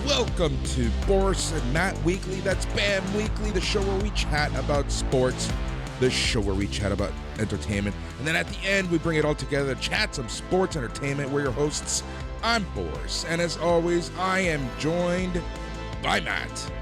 Welcome to Boris and Matt Weekly. That's BAM Weekly, the show where we chat about sports, the show where we chat about entertainment. And then at the end, we bring it all together to chat some sports entertainment. We're your hosts. I'm Boris. And as always, I am joined by Matt.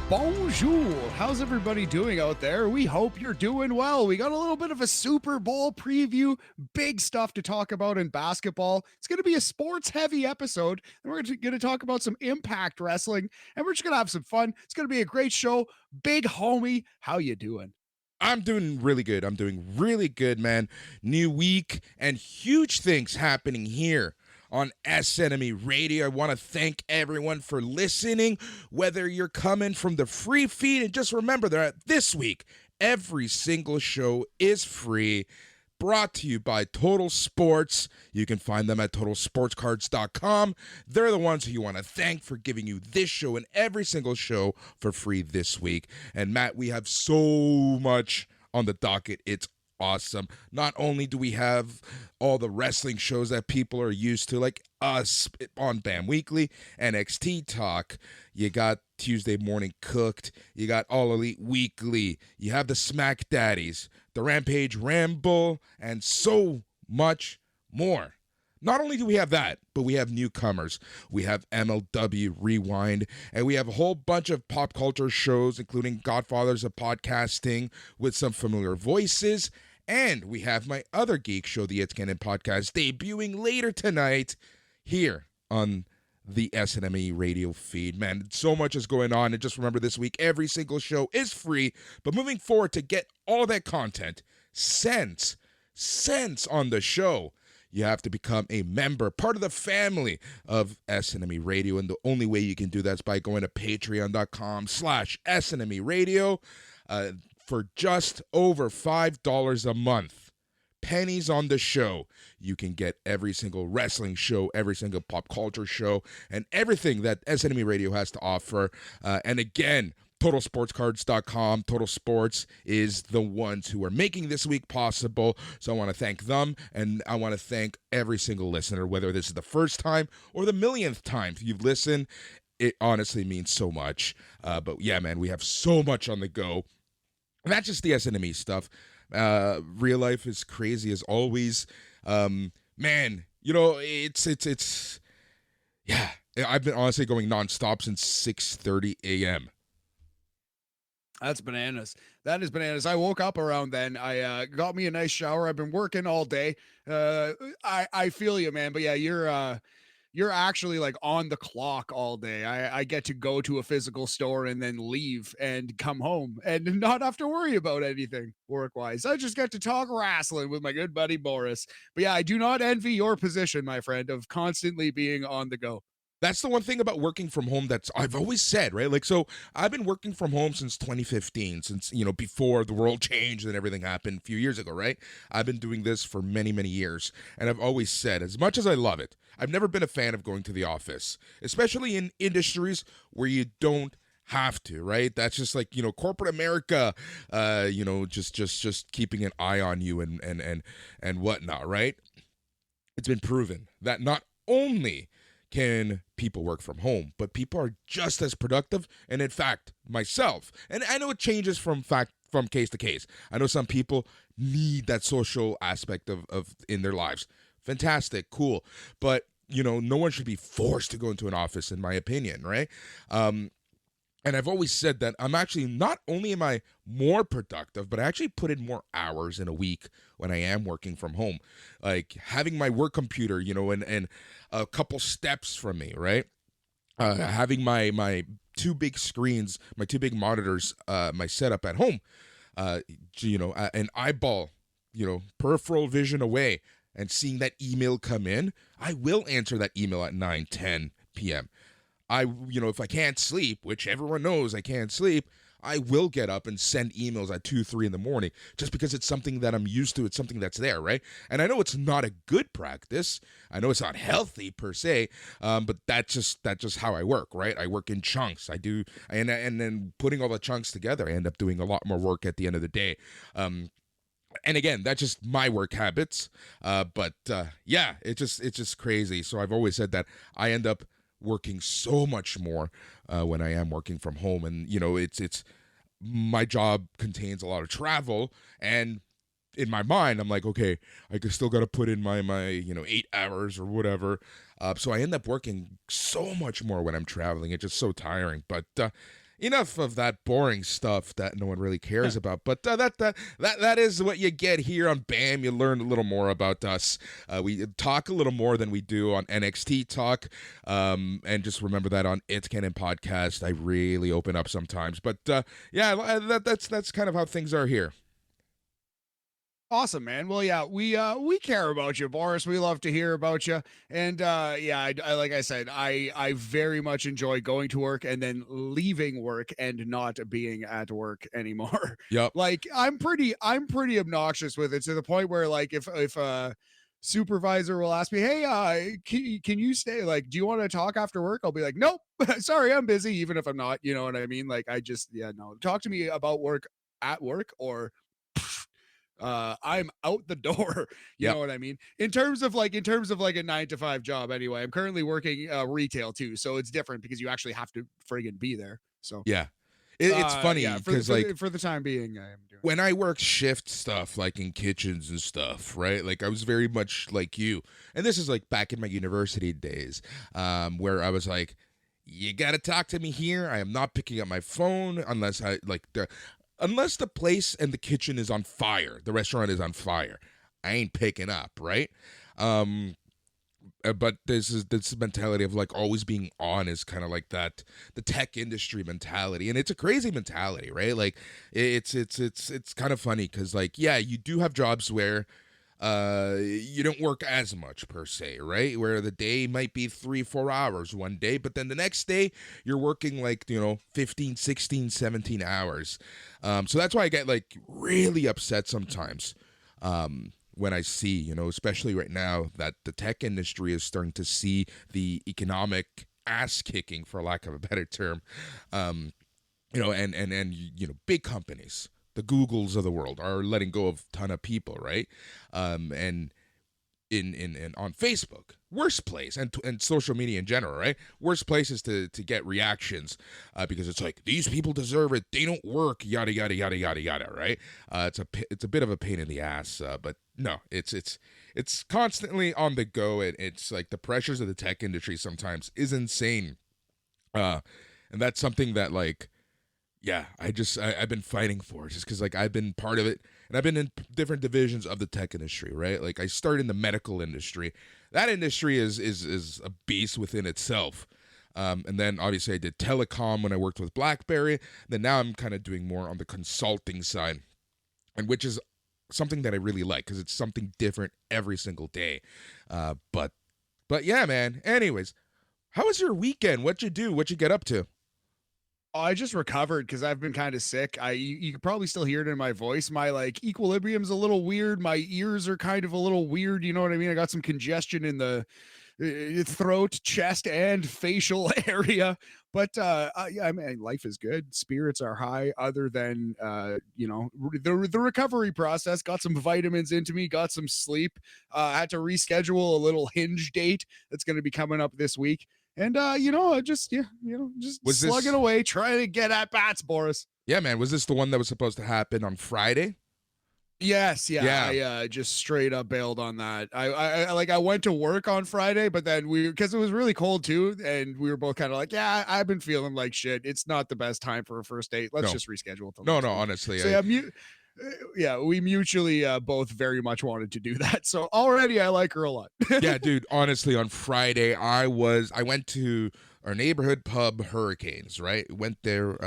Bonjour. How's everybody doing out there? We hope you're doing well. We got a little bit of a Super Bowl preview, big stuff to talk about in basketball. It's going to be a sports-heavy episode, and we're going to talk about some Impact Wrestling, and we're just going to have some fun. It's going to be a great show. Big homie, how you doing? I'm doing really good. I'm doing really good, man. New week and huge things happening here on SNME Radio. I want to thank everyone for listening, whether you're coming from the free feed. And just remember that this week, every single show is free, brought to you by Total Sports. You can find them at totalsportscards.com. They're the ones who you want to thank for giving you this show and every single show for free this week. And Matt, we have so much on the docket. It's awesome. Not only do we have all the wrestling shows that people are used to, like us on BAM Weekly, NXT Talk, you got Tuesday Morning Cooked, you got All Elite Weekly, you have the Smack Daddies, the Rampage Ramble, and so much more. Not only do we have that, but we have newcomers. We have MLW Rewind, and we have a whole bunch of pop culture shows, including Godfathers of Podcasting with some familiar voices. And we have my other geek show, the It's Canon Podcast, debuting later tonight here on the SNME radio feed. Man, so much is going on. And just remember, this week, every single show is free. But moving forward, to get all that content, cents on the show, you have to become a member, part of the family of SNME Radio. And the only way you can do that is by going to patreon.com/SNME Radio. For just over $5 a month, pennies on the show, you can get every single wrestling show, every single pop culture show, and everything that SNME Radio has to offer. And again, TotalSportsCards.com. Total Sports is the ones who are making this week possible. So I want to thank them, and I want to thank every single listener, whether this is the first time or the millionth time you've listened. It honestly means so much. But yeah, man, we have so much on the go. And that's just the SNME stuff. Real life is crazy as always. Man, you know, it's yeah. I've been honestly going nonstop since 6:30 a.m. That's bananas. That is bananas. I woke up around then. I got me a nice shower. I've been working all day. I feel you, man. But yeah, you're actually like on the clock all day. I get to go to a physical store and then leave and come home and not have to worry about anything work-wise. I just get to talk wrestling with my good buddy Boris. But yeah, I do not envy your position, my friend, of constantly being on the go. That's the one thing about working from home that's I've always said, right? Like, so I've been working from home since 2015, since, you know, before the world changed and everything happened a few years ago, right? I've been doing this for many, many years. And I've always said, as much as I love it, I've never been a fan of going to the office, especially in industries where you don't have to, right? That's just like, you know, corporate America, you know, just keeping an eye on you and whatnot, right? It's been proven that not only can people work from home, but people are just as productive. And in fact, myself, and I know it changes from case to case. I know some people need that social aspect of in their lives. Fantastic, cool. But, you know, no one should be forced to go into an office, in my opinion, right? And I've always said that I'm actually, not only am I more productive, but I actually put in more hours in a week when I am working from home. Like having my work computer, you know, and a couple steps from me, right? Having my two big screens, my two big monitors, my setup at home, you know, an eyeball, you know, peripheral vision away, and seeing that email come in, I will answer that email at 9:10 p.m. You know, if I can't sleep, which everyone knows I can't sleep, I will get up and send emails at 2, 3 in the morning just because it's something that I'm used to. It's something that's there, right? And I know it's not a good practice. I know it's not healthy per se, but that's just how I work, right? I work in chunks. I do, and then putting all the chunks together, I end up doing a lot more work at the end of the day. And again, that's just my work habits. But yeah, it's just crazy. So I've always said that I end up working so much more when I am working from home. And, it's my job contains a lot of travel, and in my mind, I'm like, okay, I still got to put in my 8 hours or whatever. So I end up working so much more when I'm traveling. It's just so tiring. But enough of that boring stuff that no one really cares about. But that is what you get here on BAM. You learn a little more about us. We talk a little more than we do on NXT Talk. And just remember that on It's Canon Podcast, I really open up sometimes. But that's kind of how things are here. Awesome, man. Well, yeah, we care about you, Boris. We love to hear about you. And I like I said, I very much enjoy going to work and then leaving work and not being at work anymore. Yep. Like I'm pretty obnoxious with it, to the point where, like, if a supervisor will ask me, hey, can you stay? Like, do you want to talk after work? I'll be like, nope, sorry, I'm busy, even if I'm not. You know what I mean? Like, no. Talk to me about work at work, or I'm out the door. You Yep. know what I mean? In terms of like a 9 to 5 job. Anyway, I'm currently working retail too, so it's different because you actually have to friggin' be there. So Yeah. It's funny because for the time being, I am doing. When I work shift stuff, like in kitchens and stuff, right? Like I was very much like you, and this is like back in my university days, where I was like, you got to talk to me here. I am not picking up my phone unless unless the place and the kitchen is on fire, the restaurant is on fire. I ain't picking up, right? But this mentality of like always being on is kind of like that, the tech industry mentality, and it's a crazy mentality, right? Like it's kind of funny because, like, yeah, you do have jobs where you don't work as much per se, right? Where the day might be 3-4 hours one day, but then the next day you're working like 15, 16, 17 hours. So that's why I get like really upset sometimes when I see, especially right now, that the tech industry is starting to see the economic ass kicking, for lack of a better term, and big companies, the Googles of the world, are letting go of a ton of people, right? And in on Facebook, worst place, and social media in general, right? Worst places to get reactions, because it's like, these people deserve it, they don't work, yada yada yada yada yada, right? It's a bit of a pain in the ass, but no, it's constantly on the go, and it's like the pressures of the tech industry sometimes is insane, and that's something that, like, yeah, I've been fighting for, just because, like, I've been part of it, and I've been in different divisions of the tech industry, right? Like, I started in the medical industry. That industry is a beast within itself. And then obviously I did telecom when I worked with BlackBerry. Then now I'm kind of doing more on the consulting side, and which is something that I really like because it's something different every single day. But yeah, man. Anyways, how was your weekend? What'd you do? What'd you get up to? Oh, I just recovered because I've been kind of sick. You can probably still hear it in my voice. My, like, equilibrium's a little weird. My ears are kind of a little weird. You know what I mean? I got some congestion in the throat, chest, and facial area. But yeah, I mean, life is good. Spirits are high. Other than the recovery process. Got some vitamins into me. Got some sleep. Had to reschedule a little Hinge date that's going to be coming up this week. And just slugging away, trying to get at bats, Boris. Yeah, man. Was this the one that was supposed to happen on Friday? Yes, yeah. I just straight up bailed on that. I went to work on Friday, but then because it was really cold too, and we were both kind of like, yeah, I've been feeling like shit. It's not the best time for a first date. Let's just reschedule it. No, honestly. So we mutually both very much wanted to do that. So already I like her a lot. Yeah, dude, honestly, on Friday I went to our neighborhood pub, Hurricanes, right? Went there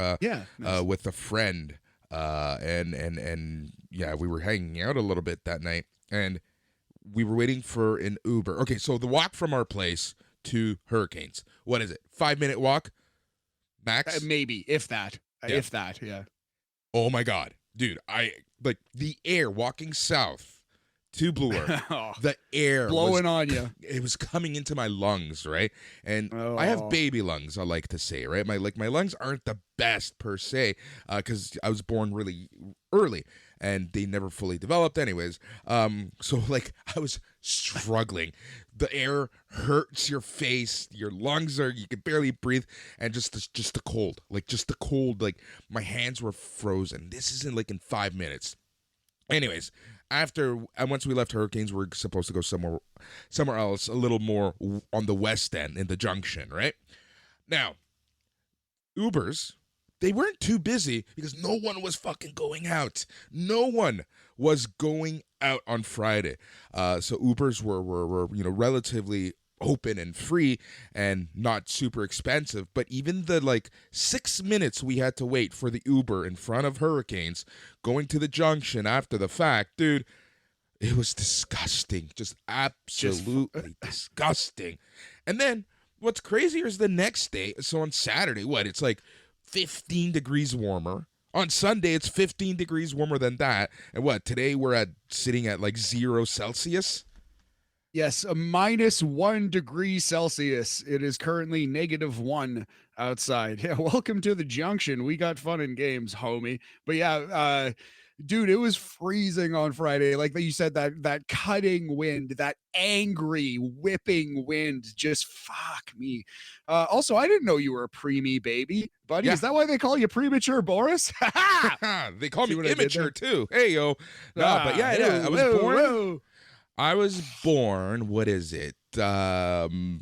nice. With a friend, and yeah, we were hanging out a little bit that night, and we were waiting for an Uber. Okay, so the walk from our place to Hurricanes, what is it? 5-minute walk max? Maybe, if that. Yeah. If that, yeah. Oh my god. Dude, I like the air walking south to Bloor. The air blowing on you. It was coming into my lungs, right? And I have baby lungs, I like to say, right? My lungs aren't the best per se, because I was born really early and they never fully developed anyways. So like I was struggling. The air hurts your face, your lungs you can barely breathe, and just the cold, like my hands were frozen. This isn't like in 5 minutes. Anyways, once we left Hurricanes, we're supposed to go somewhere else, a little more on the west end in the junction, right? Now, Ubers, they weren't too busy because no one was fucking going out. No one was going out on Friday. So Ubers were relatively open and free and not super expensive. But even the 6 minutes we had to wait for the Uber in front of Hurricanes going to the junction after the fact, dude, it was disgusting. Just absolutely disgusting. And then what's crazier is the next day. So on Saturday, it's like 15 degrees warmer. On Sunday, it's 15 degrees warmer than that. And today we're sitting at 0 Celsius? Yes, a -1 degree Celsius. It is currently -1 outside. Yeah, welcome to the junction. We got fun and games, homie. But yeah, dude, it was freezing on Friday. Like you said, that cutting wind, that angry whipping wind, just fuck me. Also, I didn't know you were a preemie baby, buddy. Yeah. Is that why they call you premature, Boris? They call me immature too. Hey yo, but yeah, I was born. Whoa. I was born. What is it? 2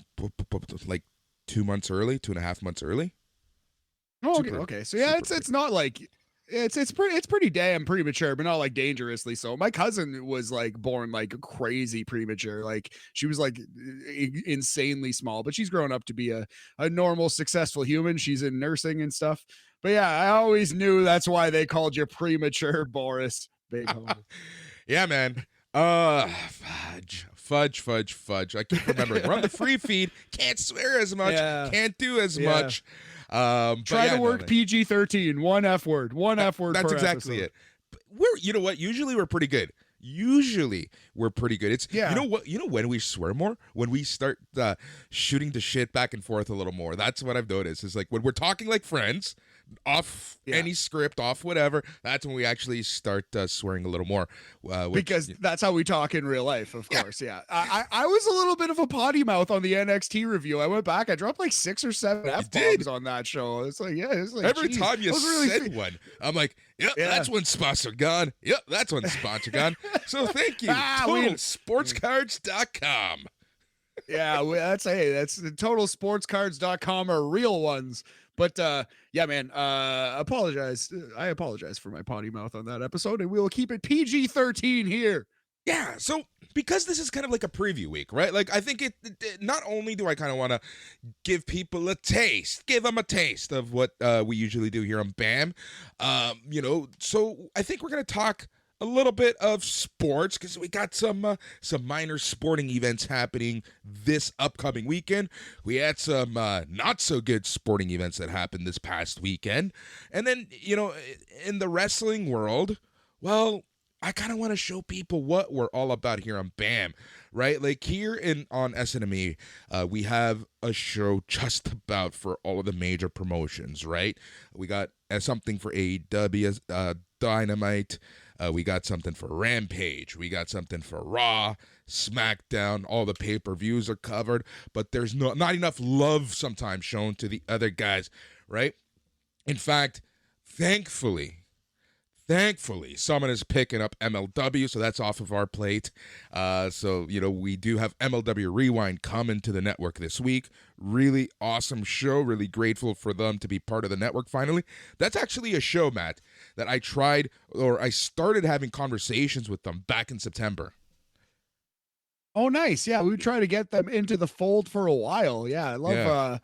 months early, 2.5 months early. Oh, okay. So yeah, it's not like it's pretty damn premature, but not dangerously so. My cousin was born crazy premature. She was insanely small, but she's grown up to be a normal, successful human. She's in nursing and stuff. But yeah, I always knew that's why they called you premature, Boris. Big homie. Yeah, man. Fudge. I keep remembering. We're on the free feed. Can't swear as much. Yeah. Can't do as much. Try to work PG-13. One F word. That's exactly it. You know what? Usually we're pretty good. It's you know what? You know when we swear more? When we start shooting the shit back and forth a little more. That's what I've noticed. Is when we're talking like friends, off any script, off whatever. That's when we actually start swearing a little more. Because that's how we talk in real life, of course. Yeah. I was a little bit of a potty mouth on the NXT review. I went back. I dropped 6 or 7 F-bombs on that show. It's every time you said one, I'm like, that's when spots are gone. Yep, that's when spots are gone. So thank you. TotalSportsCards.com. Yeah, that's the TotalSportsCards.com are real ones. But yeah, man, apologize. I apologize for my potty mouth on that episode, and we will keep it PG-13 here. Yeah, so because this is kind of like a preview week, right? I think it not only do I kind of want to give people a taste of what we usually do here on BAM, so I think we're going to talk a little bit of sports because we got some minor sporting events happening this upcoming weekend. We had some not so good sporting events that happened this past weekend. And then, in the wrestling world, well, I kind of want to show people what we're all about here on BAM, right? Here on SNME, we have a show just about for all of the major promotions, right? We got something for AEW, Dynamite. We got something for Rampage. We got something for Raw, SmackDown. All the pay-per-views are covered, but there's not enough love sometimes shown to the other guys, right? In fact, thankfully, someone is picking up MLW, so that's off of our plate. So, we do have MLW Rewind coming to the network this week. Really awesome show. Really grateful for them to be part of the network finally. That's actually a show, Matt, that I started having conversations with them back in September. Oh, nice. Yeah, we try to get them into the fold for a while. Yeah, I love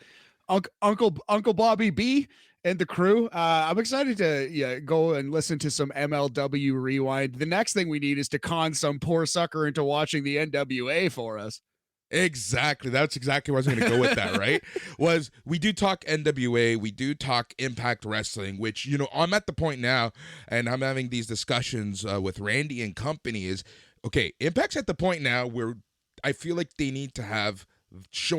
Uncle Bobby B and the crew. I'm excited to go and listen to some MLW Rewind. The next thing we need is to con some poor sucker into watching the NWA for us. Exactly. That's exactly where I was going to go with that, right? We do talk NWA, we do talk Impact Wrestling, which, I'm at the point now, and I'm having these discussions with Randy and company is, okay, Impact's at the point now where I feel like they need to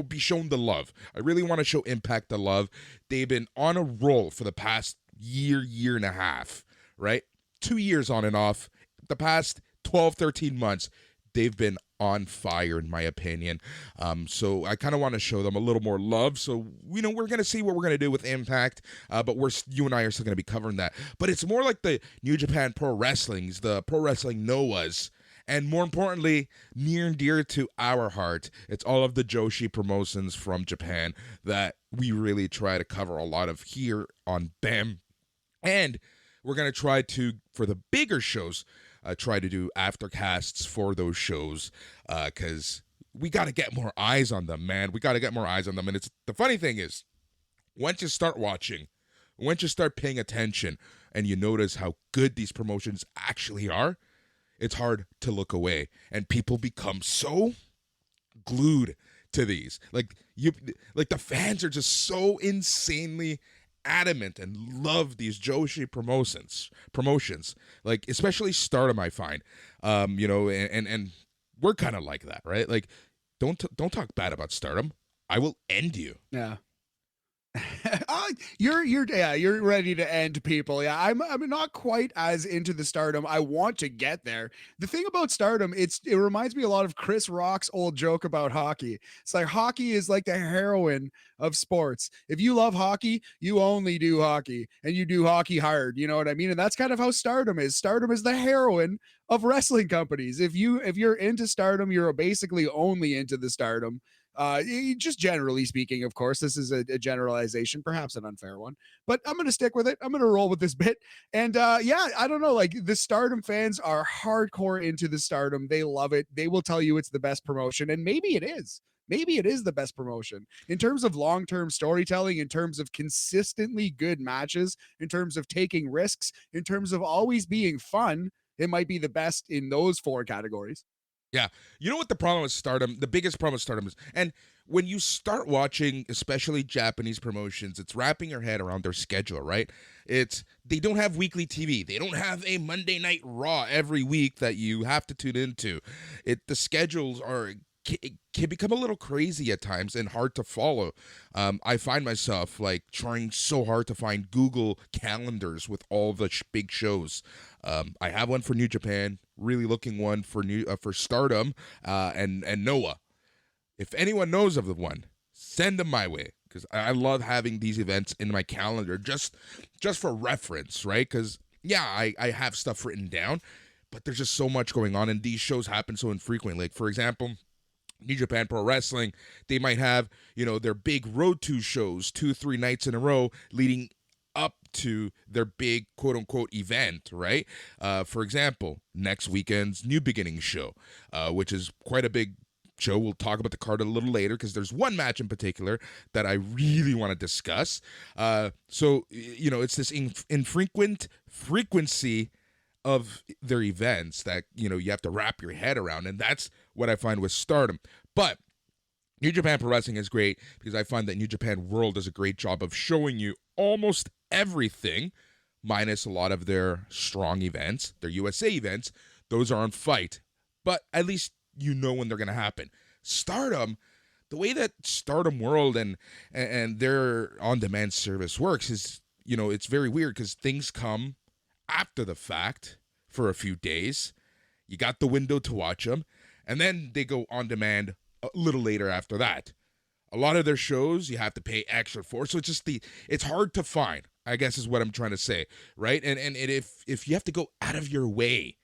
be shown the love. I really want to show Impact the love. They've been on a roll for the past year and a half, right? 2 years on and off. The past 12, 13 months, they've been on fire in my opinion. So I kind of want to show them a little more love. So we're gonna see what we're gonna do with Impact, but you and I are still gonna be covering that. But it's more like the New Japan Pro Wrestling's, the Pro Wrestling Noahs. And more importantly, near and dear to our heart, it's all of the Joshi promotions from Japan that we really try to cover a lot of here on BAM. And we're going to try to, for the bigger shows, try to do aftercasts for those shows because we got to get more eyes on them, man. We got to get more eyes on them. And the funny thing is, once you start watching, once you start paying attention and you notice how good these promotions actually are, it's hard to look away, and people become so glued to these. Like the fans are just so insanely adamant and love these Joshi promotions. Like especially Stardom, I find. And we're kind of like that, right? Like don't talk bad about Stardom. I will end you. Yeah. You're ready to end people. Yeah, I'm not quite as into the Stardom. I want to get there. The thing about Stardom, it reminds me a lot of Chris Rock's old joke about hockey. It's like hockey is like the heroin of sports. If you love hockey, you only do hockey, and you do hockey hard. You know what I mean? And that's kind of how Stardom is. Stardom is the heroin of wrestling companies. If you're into Stardom, you're basically only into the Stardom. Just generally speaking, of course, this is a generalization, perhaps an unfair one, but I'm going to stick with it. I'm going to roll with this bit. And I don't know, like the Stardom fans are hardcore into the Stardom. They love it. They will tell you it's the best promotion, and maybe it is. Maybe it is the best promotion in terms of long-term storytelling, in terms of consistently good matches, in terms of taking risks, in terms of always being fun. It might be the best in those four categories. Yeah. You know what the problem with Stardom, the biggest problem with Stardom is, and when you start watching, especially Japanese promotions, it's wrapping your head around their schedule, right? They don't have weekly TV. They don't have a Monday Night Raw every week that you have to tune into. The schedules can become a little crazy at times and hard to follow. I find myself like trying so hard to find Google calendars with all the big shows. I have one for New Japan, really looking one for Stardom, and Noah. If anyone knows of the one, send them my way, because I love having these events in my calendar just for reference, right? Because I have stuff written down, but there's just so much going on, and these shows happen so infrequently. Like for example, New Japan Pro Wrestling, they might have, their big Road to shows 2-3 nights in a row leading up to their big quote-unquote event, right? For example, next weekend's New Beginning show, which is quite a big show. We'll talk about the card a little later because there's one match in particular that I really want to discuss. So it's this infrequent frequency of their events that you have to wrap your head around, and that's what I find with Stardom. But New Japan Pro Wrestling is great because I find that New Japan World does a great job of showing you almost everything, minus a lot of their strong events, their USA events. Those are on Fight, but at least when they're going to happen. Stardom, the way that Stardom World and their on-demand service works is, it's very weird because things come after the fact for a few days. You got the window to watch them, and then they go on demand a little later after that. A lot of their shows you have to pay extra for, so it's hard to find, I guess is what I'm trying to say, right? And if you have to go out of your way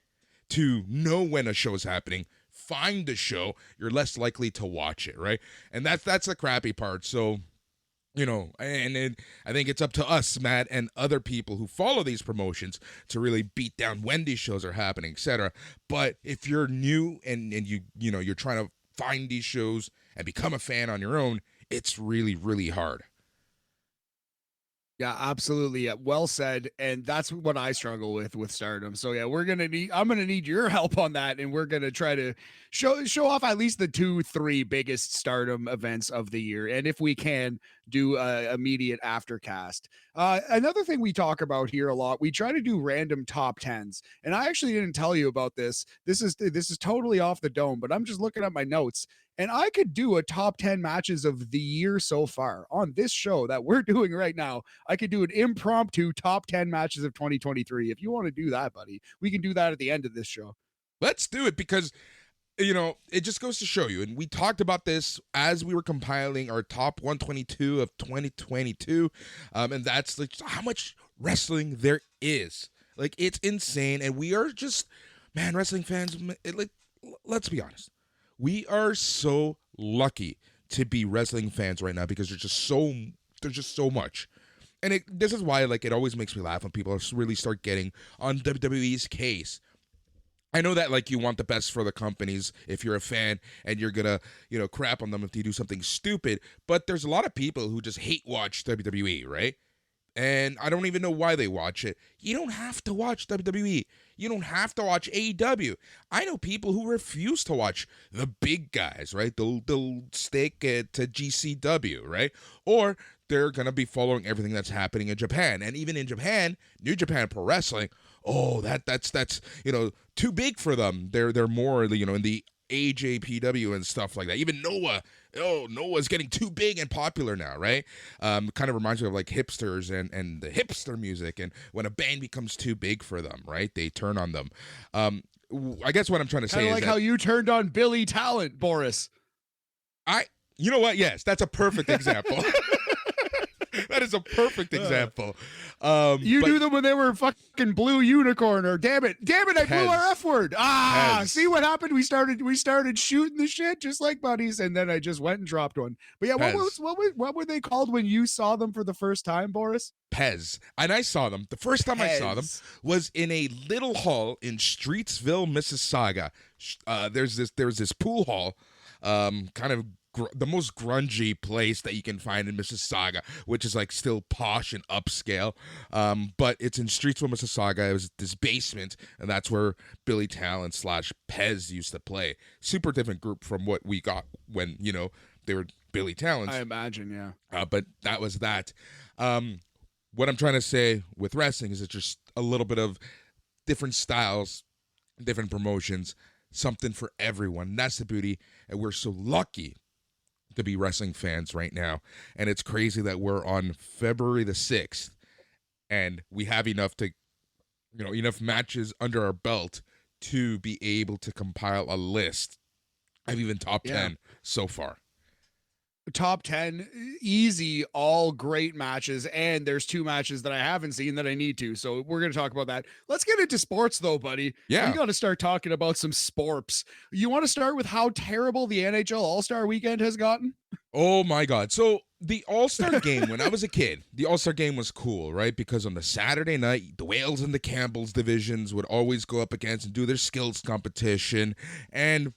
to know when a show is happening, find the show, you're less likely to watch it, right? And that's the crappy part. So and I think it's up to us, Matt, and other people who follow these promotions to really beat down when these shows are happening, etc. But if you're new and you're trying to find these shows and become a fan on your own, it's really, really hard. Yeah, absolutely. Yeah, well said. And that's what I struggle with Stardom. So yeah, I'm gonna need your help on that, and we're gonna try to show off at least the 2-3 biggest Stardom events of the year, and if we can, do immediate aftercast. Another thing we talk about here a lot, we try to do random top 10s, and I actually didn't tell you about this. This is totally off the dome, but I'm just looking at my notes. And I could do a top 10 matches of the year so far on this show that we're doing right now. I could do an impromptu top 10 matches of 2023. If you want to do that, buddy, we can do that at the end of this show. Let's do it, because it just goes to show you, and we talked about this as we were compiling our top 122 of 2022, and that's like how much wrestling there is. Like, it's insane, and we are just, man, wrestling fans. Let's be honest, we are so lucky to be wrestling fans right now because there's just so much. And this is why, like, it always makes me laugh when people really start getting on WWE's case. I know that, like, you want the best for the companies if you're a fan, and you're gonna, crap on them if they do something stupid. But there's a lot of people who just hate watch WWE, right? And I don't even know why they watch it. You don't have to watch WWE. You don't have to watch AEW. I know people who refuse to watch the big guys, right? They'll stick it to GCW, right? Or they're going to be following everything that's happening in Japan. And even in Japan, New Japan Pro Wrestling, oh, that's too big for them. They're more, in the AJPW and stuff like that. Even Noah's getting too big and popular now, right? Kind of reminds me of like hipsters and the hipster music, and when a band becomes too big for them, right? They turn on them. I guess what I'm trying to say is like how you turned on Billy Talent, Boris. You know what? Yes, that's a perfect example. That is a perfect example. You knew them when they were fucking Blue Unicorn, or damn it, I blew our F word. See what happened? We started shooting the shit just like buddies, and then I just went and dropped one. But yeah, what were they called when you saw them for the first time, Boris? Pez. And I saw them. The first time I saw them was in a little hall in Streetsville, Mississauga. There's this pool hall, kind of the most grungy place that you can find in Mississauga, which is like still posh and upscale. But it's in Streetsville, Mississauga. It was this basement, and that's where Billy Talent / Pez used to play. Super different group from what we got when, they were Billy Talent. I imagine, yeah. But that was that. What I'm trying to say with wrestling is it's just a little bit of different styles, different promotions, something for everyone. That's the beauty, and we're so lucky to be wrestling fans right now. And it's crazy that we're on February the 6th and we have enough matches under our belt to be able to compile a list of even top 10 so far. Top 10 easy, all great matches, and there's 2 matches that I haven't seen that I need to, so we're going to talk about that. Let's get into sports though, buddy. We got to start talking about some sports. You want to start with how terrible the NHL All-Star weekend has gotten? Oh my god. So the All-Star game, when I was a kid, the All-Star game was cool, right? Because on the Saturday night, the Wales and the Campbells divisions would always go up against and do their skills competition, and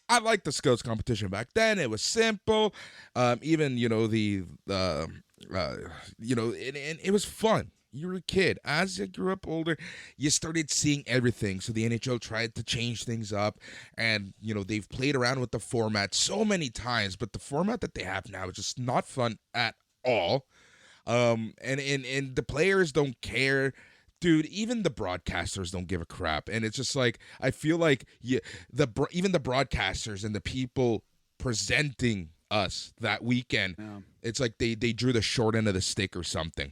I liked the skills competition back then. It was simple. Even, it was fun. You were a kid. As you grew up older, you started seeing everything. So the NHL tried to change things up, and, they've played around with the format so many times, but the format that they have now is just not fun at all. And the players don't care. Dude, even the broadcasters don't give a crap, and it's just like I feel like even the broadcasters and the people presenting us that weekend, it's like they drew the short end of the stick or something.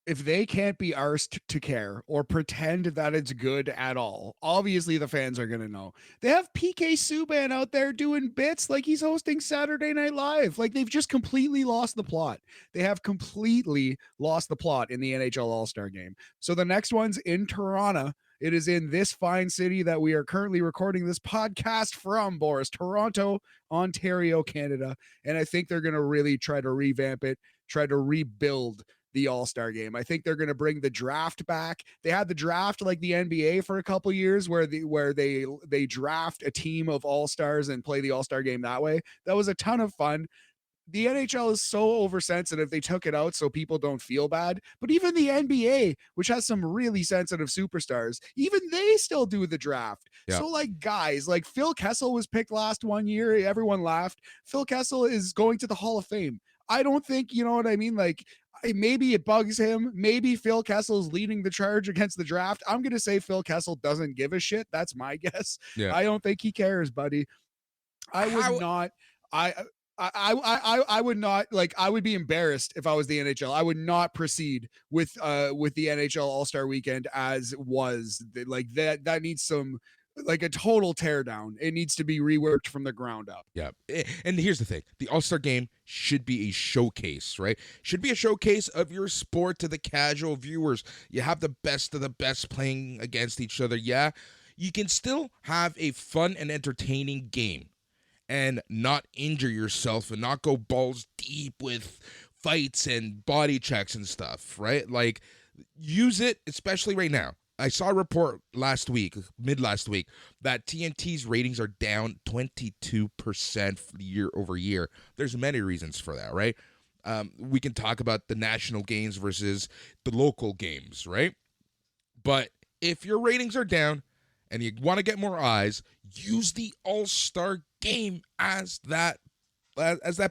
If they can't be arsed to care or pretend that it's good at all, obviously the fans are going to know. They have PK Subban out there doing bits like he's hosting Saturday Night Live. Like, they've just completely lost the plot. They have completely lost the plot in the NHL All-Star game. So the next one's in Toronto. It is in this fine city that we are currently recording this podcast from, Boris, Toronto, Ontario, Canada. And I think they're going to really try to revamp it, try to rebuild the All-Star game. I think they're going to bring the draft back. They had the draft like the NBA for a couple years where they draft a team of All-Stars and play the All-Star game that way. That was a ton of fun. The NHL is so oversensitive. They took it out so people don't feel bad. But even the NBA, which has some really sensitive superstars, even they still do the draft. Yeah. So like guys, like Phil Kessel was picked last one year. Everyone laughed. Phil Kessel is going to the Hall of Fame. I don't think, you know what I mean? Like, maybe it bugs him. Maybe Phil Kessel's leading the charge against the draft. I'm going to say Phil Kessel doesn't give a shit. That's my guess. Yeah. I don't think he cares, buddy. I would not like, I would be embarrassed if I was the NHL. I would not proceed with the NHL All-Star weekend as was. Like that needs some like a total teardown. It needs to be reworked from the ground up. Yeah. And here's the thing. The All-Star game should be a showcase, right? Should be a showcase of your sport to the casual viewers. You have the best of the best playing against each other. Yeah. You can still have a fun and entertaining game and not injure yourself and not go balls deep with fights and body checks and stuff, right? Like, use it, especially right now. I saw a report mid last week, that TNT's ratings are down 22% year over year. There's many reasons for that, right? We can talk about the national games versus the local games, right? But if your ratings are down and you want to get more eyes, use the All-Star game as that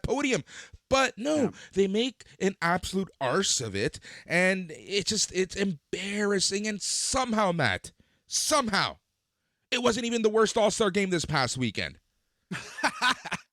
podium. But no, they make an absolute arse of it, and it's embarrassing. And somehow, Matt, it wasn't even the worst All-Star game this past weekend.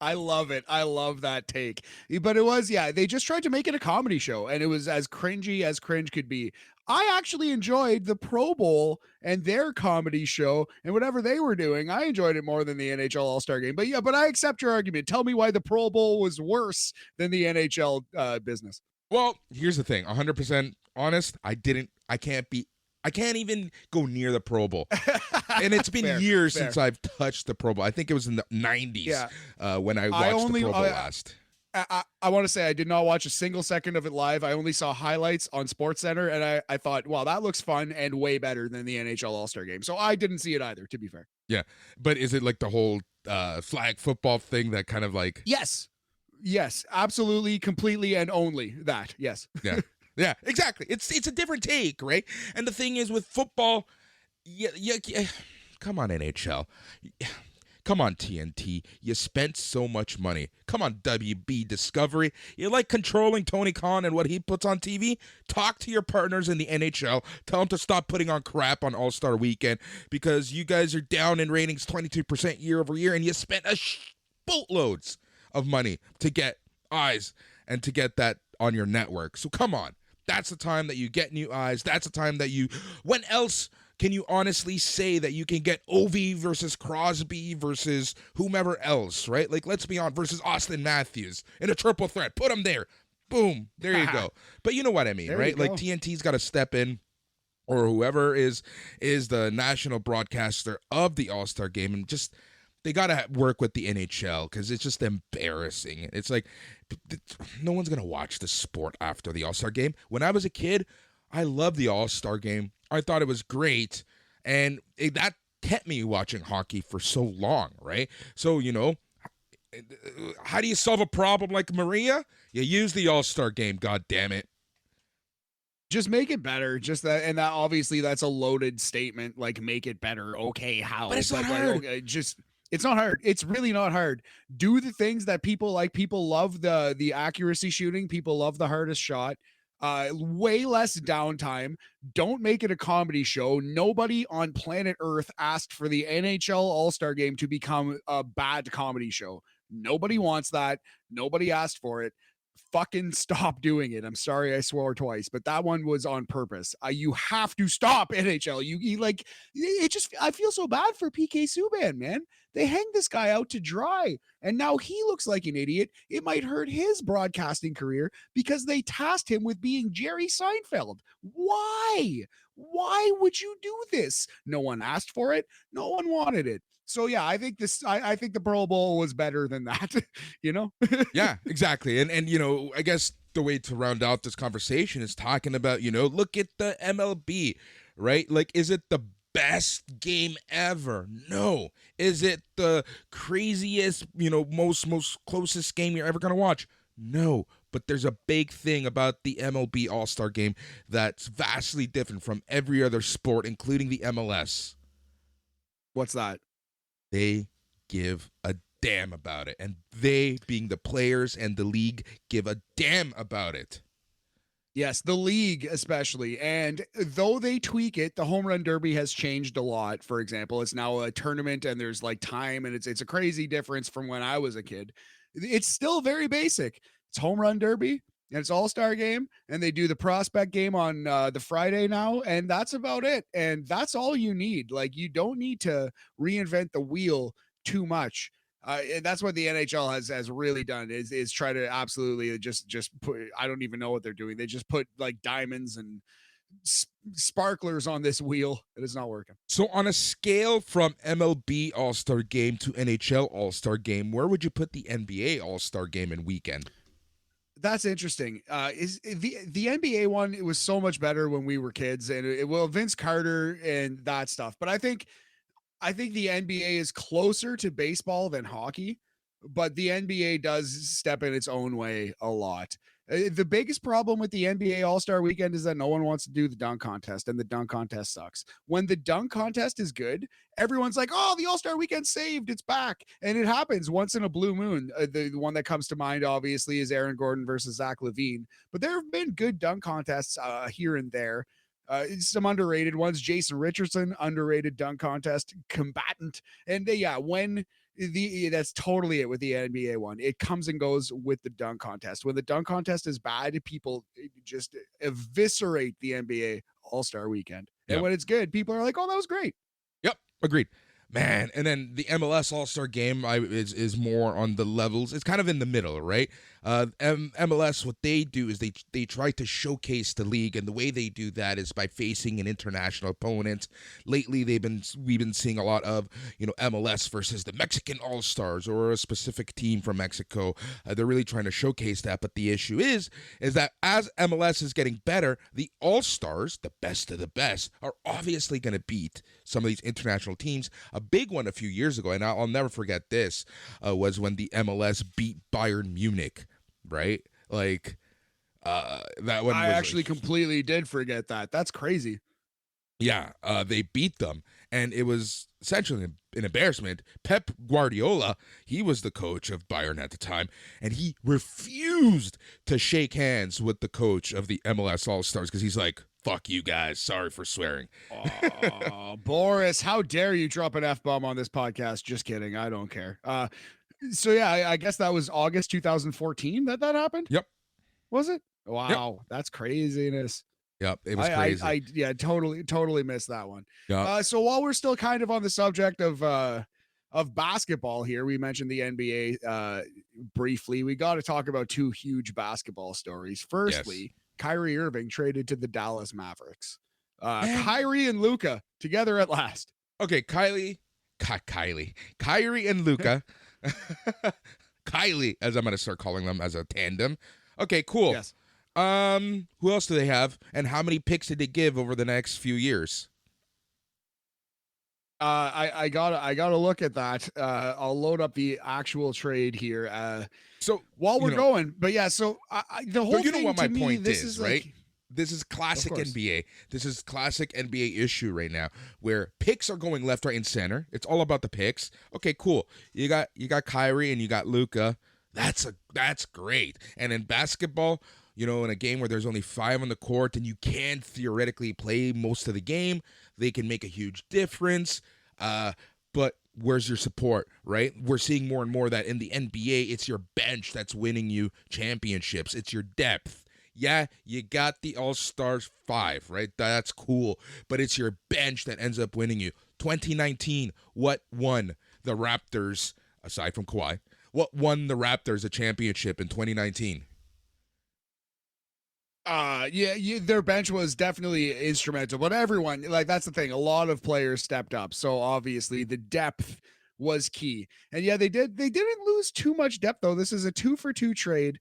I love it. I love that take. But it was, they just tried to make it a comedy show, and it was as cringy as cringe could be. I actually enjoyed the Pro Bowl and their comedy show and whatever they were doing. I enjoyed it more than the NHL All-Star game. But I accept your argument. Tell me why the Pro Bowl was worse than the NHL business. Well, here's the thing. 100% honest, I can't even go near the Pro Bowl. And it's been years since I've touched the Pro Bowl. I think it was in the 90s when I watched the Pro Bowl last. I want to say I did not watch a single second of it live. I only saw highlights on SportsCenter, and I thought, wow, that looks fun and way better than the NHL All-Star game. So I didn't see it either, to be fair. Yeah, but is it like the whole flag football thing that kind of like... Yes, absolutely, completely, and only that, yes. Yeah, exactly. It's a different take, right? And the thing is with football, come on, NHL. Come on, TNT. You spent so much money. Come on, WB Discovery. You like controlling Tony Khan and what he puts on TV? Talk to your partners in the NHL. Tell them to stop putting on crap on All-Star Weekend because you guys are down in ratings 22% year over year, and you spent boatloads of money to get eyes and to get that on your network. So come on. That's the time that you get new eyes. That's the time that you... When else can you honestly say that you can get Ovi versus Crosby versus whomever else, right? Like, let's be honest, versus Austin Matthews in a triple threat. Put them there. Boom. There you go. But you know what I mean, right? Like, TNT's got to step in, or whoever is the national broadcaster of the All-Star game, and just... They got to work with the NHL because it's just embarrassing. It's like no one's going to watch the sport after the All-Star game. When I was a kid, I loved the All-Star game. I thought it was great. And that kept me watching hockey for so long, right? So, how do you solve a problem like Maria? You use the All-Star game, God damn it. Just make it better. Just that, and that obviously that's a loaded statement. Like, make it better. Okay, how? But it's not hard. It's not hard. It's really not hard. Do the things that people like. People love the accuracy shooting. People love the hardest shot. Way less downtime. Don't make it a comedy show. Nobody on planet Earth asked for the NHL All-Star game to become a bad comedy show. Nobody wants that. Nobody asked for it. Fucking stop doing it. I'm sorry I swore twice, but that one was on purpose. You have to stop, NHL. You like it. Just I feel so bad for PK Subban, man. They hang this guy out to dry, and now he looks like an idiot. It might hurt his broadcasting career because they tasked him with being Jerry Seinfeld. Why? Why would you do this? No one asked for it. No one wanted it. So yeah, I think I think the Pro Bowl was better than that, Yeah, exactly. And I guess the way to round out this conversation is talking about, look at the MLB, right? Like, is it the best game ever? No. Is it the craziest, most closest game you're ever going to watch? No. But there's a big thing about the MLB All-Star game that's vastly different from every other sport, including the MLS. What's that? They give a damn about it. And they, being the players and the league, give a damn about it. Yes, the league especially. And though they tweak it, the home run derby has changed a lot. For example, it's now a tournament and there's like time, and it's a crazy difference from when I was a kid. It's still very basic. It's home run derby. and it's All-Star game, and they do the prospect game on the Friday now, and that's about it. And that's all you need. Like, you don't need to reinvent the wheel too much. And that's what the NHL has really done is try to absolutely just put. I don't even know what they're doing. They just put like diamonds and sparklers on this wheel, and it's not working. So on a scale from MLB All-Star Game to NHL All-Star Game, where would you put the NBA All-Star Game and weekend? That's interesting. Is the NBA one? It was so much better when we were kids, and well, Vince Carter and that stuff. But I think the NBA is closer to baseball than hockey, but the NBA does step in its own way a lot. The biggest problem with the NBA All-Star Weekend is that no one wants to do the dunk contest, and the dunk contest sucks. When the dunk contest is good, everyone's like, "Oh, the All-Star Weekend saved, it's back," and it happens once in a blue moon. The one that comes to mind, obviously, is Aaron Gordon versus Zach LaVine. But there have been good dunk contests here and there. Some underrated ones. Jason Richardson, underrated dunk contest combatant, and when that's totally it with the NBA one. It comes and goes with the dunk contest. When the dunk contest is bad, people just eviscerate the NBA All-Star Weekend. And when it's good, people are like, "Oh, that was great." Yep, agreed. Man, and then the MLS All-Star Game is more on the levels. It's kind of in the middle, right? MLS, what they do is they try to showcase the league, and the way they do that is by facing an international opponent. Lately, we've been seeing a lot of MLS versus the Mexican All-Stars or a specific team from Mexico. They're really trying to showcase that, but the issue is that as MLS is getting better, the All-Stars, the best of the best, are obviously going to beat some of these international teams. A big one a few years ago, and I'll never forget this, was when the MLS beat Bayern Munich, right? Like, that one I was actually completely did forget that. That's crazy. Yeah, they beat them, and it was essentially an embarrassment. Pep Guardiola, he was the coach of Bayern at the time, and he refused to shake hands with the coach of the MLS All-Stars because he's like, "Fuck you guys, sorry for swearing." Oh, Boris, how dare you drop an F-bomb on this podcast? Just kidding. I don't care. So yeah, I guess that was August 2014 that happened. Yep. Was it? Wow, That's craziness. Yep, it was crazy. I totally missed that one. Yep. So while we're still kind of on the subject of basketball here, we mentioned the NBA briefly. We got to talk about two huge basketball stories. Firstly, Kyrie Irving traded to the Dallas Mavericks. Kyrie and Luka together at last. Okay, Kyrie and Luka. Kylie, as I'm going to start calling them as a tandem. Okay, cool. Yes. Who else do they have, and how many picks did they give over the next few years? I gotta look at that. I'll load up the actual trade here. So while we're going, but yeah, so the whole you thing know what my to me, point this is, like, right? This is classic NBA. This is classic NBA issue right now, where picks are going left, right, and center. It's all about the picks. Okay, cool. You got Kyrie and you got Luka. That's great. And in basketball, in a game where there's only 5 on the court and you can theoretically play most of the game, they can make a huge difference. But where's your support, right? We're seeing more and more that in the NBA, it's your bench that's winning you championships. It's your depth. Yeah, you got the All-Stars 5, right? That's cool. But it's your bench that ends up winning you. 2019, what won the Raptors, aside from Kawhi, what won the Raptors a championship in 2019? Their bench was definitely instrumental, but everyone, like, that's the thing. A lot of players stepped up. So obviously the depth was key. And yeah, they didn't lose too much depth though. This is a 2-for-2 trade.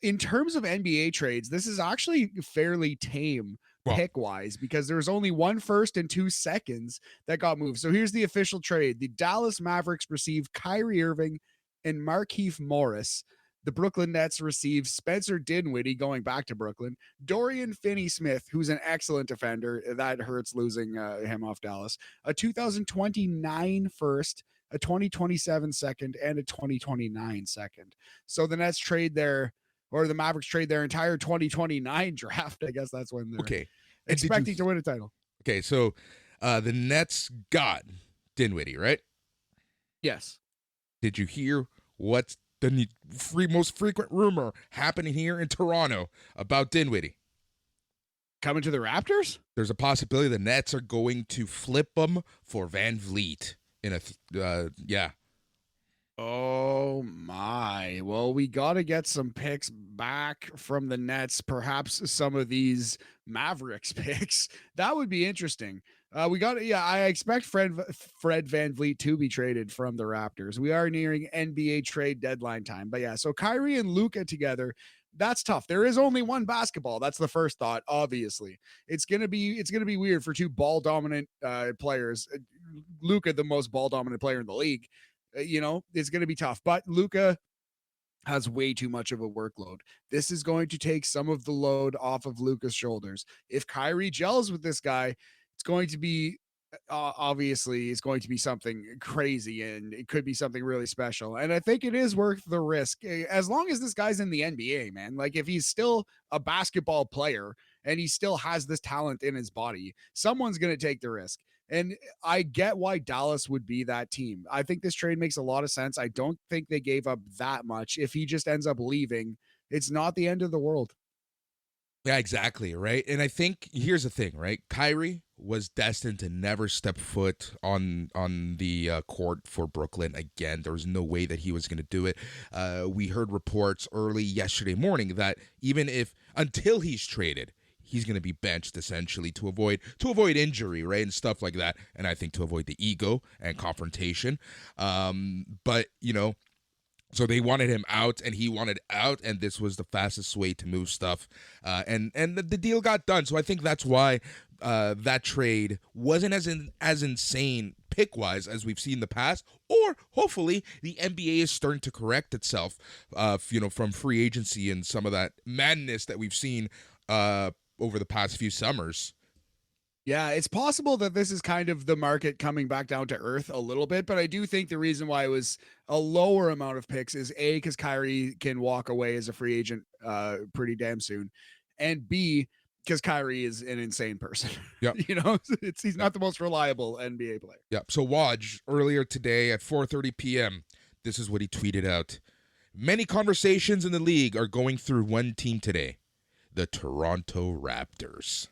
In terms of NBA trades, this is actually fairly tame pick wise because there's only 1 first and 2 seconds that got moved. So here's the official trade. The Dallas Mavericks receive Kyrie Irving and Markieff Morris. The Brooklyn Nets receive Spencer Dinwiddie, going back to Brooklyn, Dorian Finney-Smith, who's an excellent defender. That hurts losing him off Dallas. A 2029 first, a 2027 second, and a 2029 second. So the Nets trade the Mavericks trade their entire 2029 draft. I guess that's when they're expecting to win a title. Okay, so the Nets got Dinwiddie, right? Yes. Did you hear what the most frequent rumor happening here in Toronto about Dinwiddie. Coming to the Raptors? There's a possibility the Nets are going to flip him for Van Vliet in a yeah. Oh my. Well, we got to get some picks back from the Nets, perhaps some of these Mavericks picks. That would be interesting. I expect Fred Van Vliet to be traded from the Raptors. We are nearing NBA trade deadline time. But yeah, so Kyrie and Luka together, that's tough. There is only one basketball. That's the first thought, obviously. It's going to be weird for two ball dominant players. Luka, the most ball dominant player in the league, it's going to be tough. But Luka has way too much of a workload. This is going to take some of the load off of Luka's shoulders. If Kyrie gels with this guy, it's going to be obviously it's going to be something crazy, and it could be something really special. And I think it is worth the risk as long as this guy's in the NBA, man. Like if he's still a basketball player and he still has this talent in his body, someone's going to take the risk. And I get why Dallas would be that team. I think this trade makes a lot of sense. I don't think they gave up that much. If he just ends up leaving, it's not the end of the world. Yeah, exactly, right? And I think here's the thing, right? Kyrie was destined to never step foot on the court for Brooklyn again. There was no way that he was going to do it. We heard reports early yesterday morning that until he's traded, he's going to be benched essentially to avoid injury, right, and stuff like that. And I think to avoid the ego and confrontation. But so they wanted him out, and he wanted out, and this was the fastest way to move stuff. And the deal got done. So I think that's why that trade wasn't as insane pick-wise as we've seen in the past. Or hopefully the NBA is starting to correct itself, from free agency and some of that madness that we've seen over the past few summers. Yeah, it's possible that this is kind of the market coming back down to earth a little bit, but I do think the reason why it was a lower amount of picks is A, because Kyrie can walk away as a free agent pretty damn soon, and B, because Kyrie is an insane person. Yeah. He's not the most reliable NBA player. Yeah. So Waj, earlier today at 4:30 p.m., this is what he tweeted out. Many conversations in the league are going through one team today, the Toronto Raptors.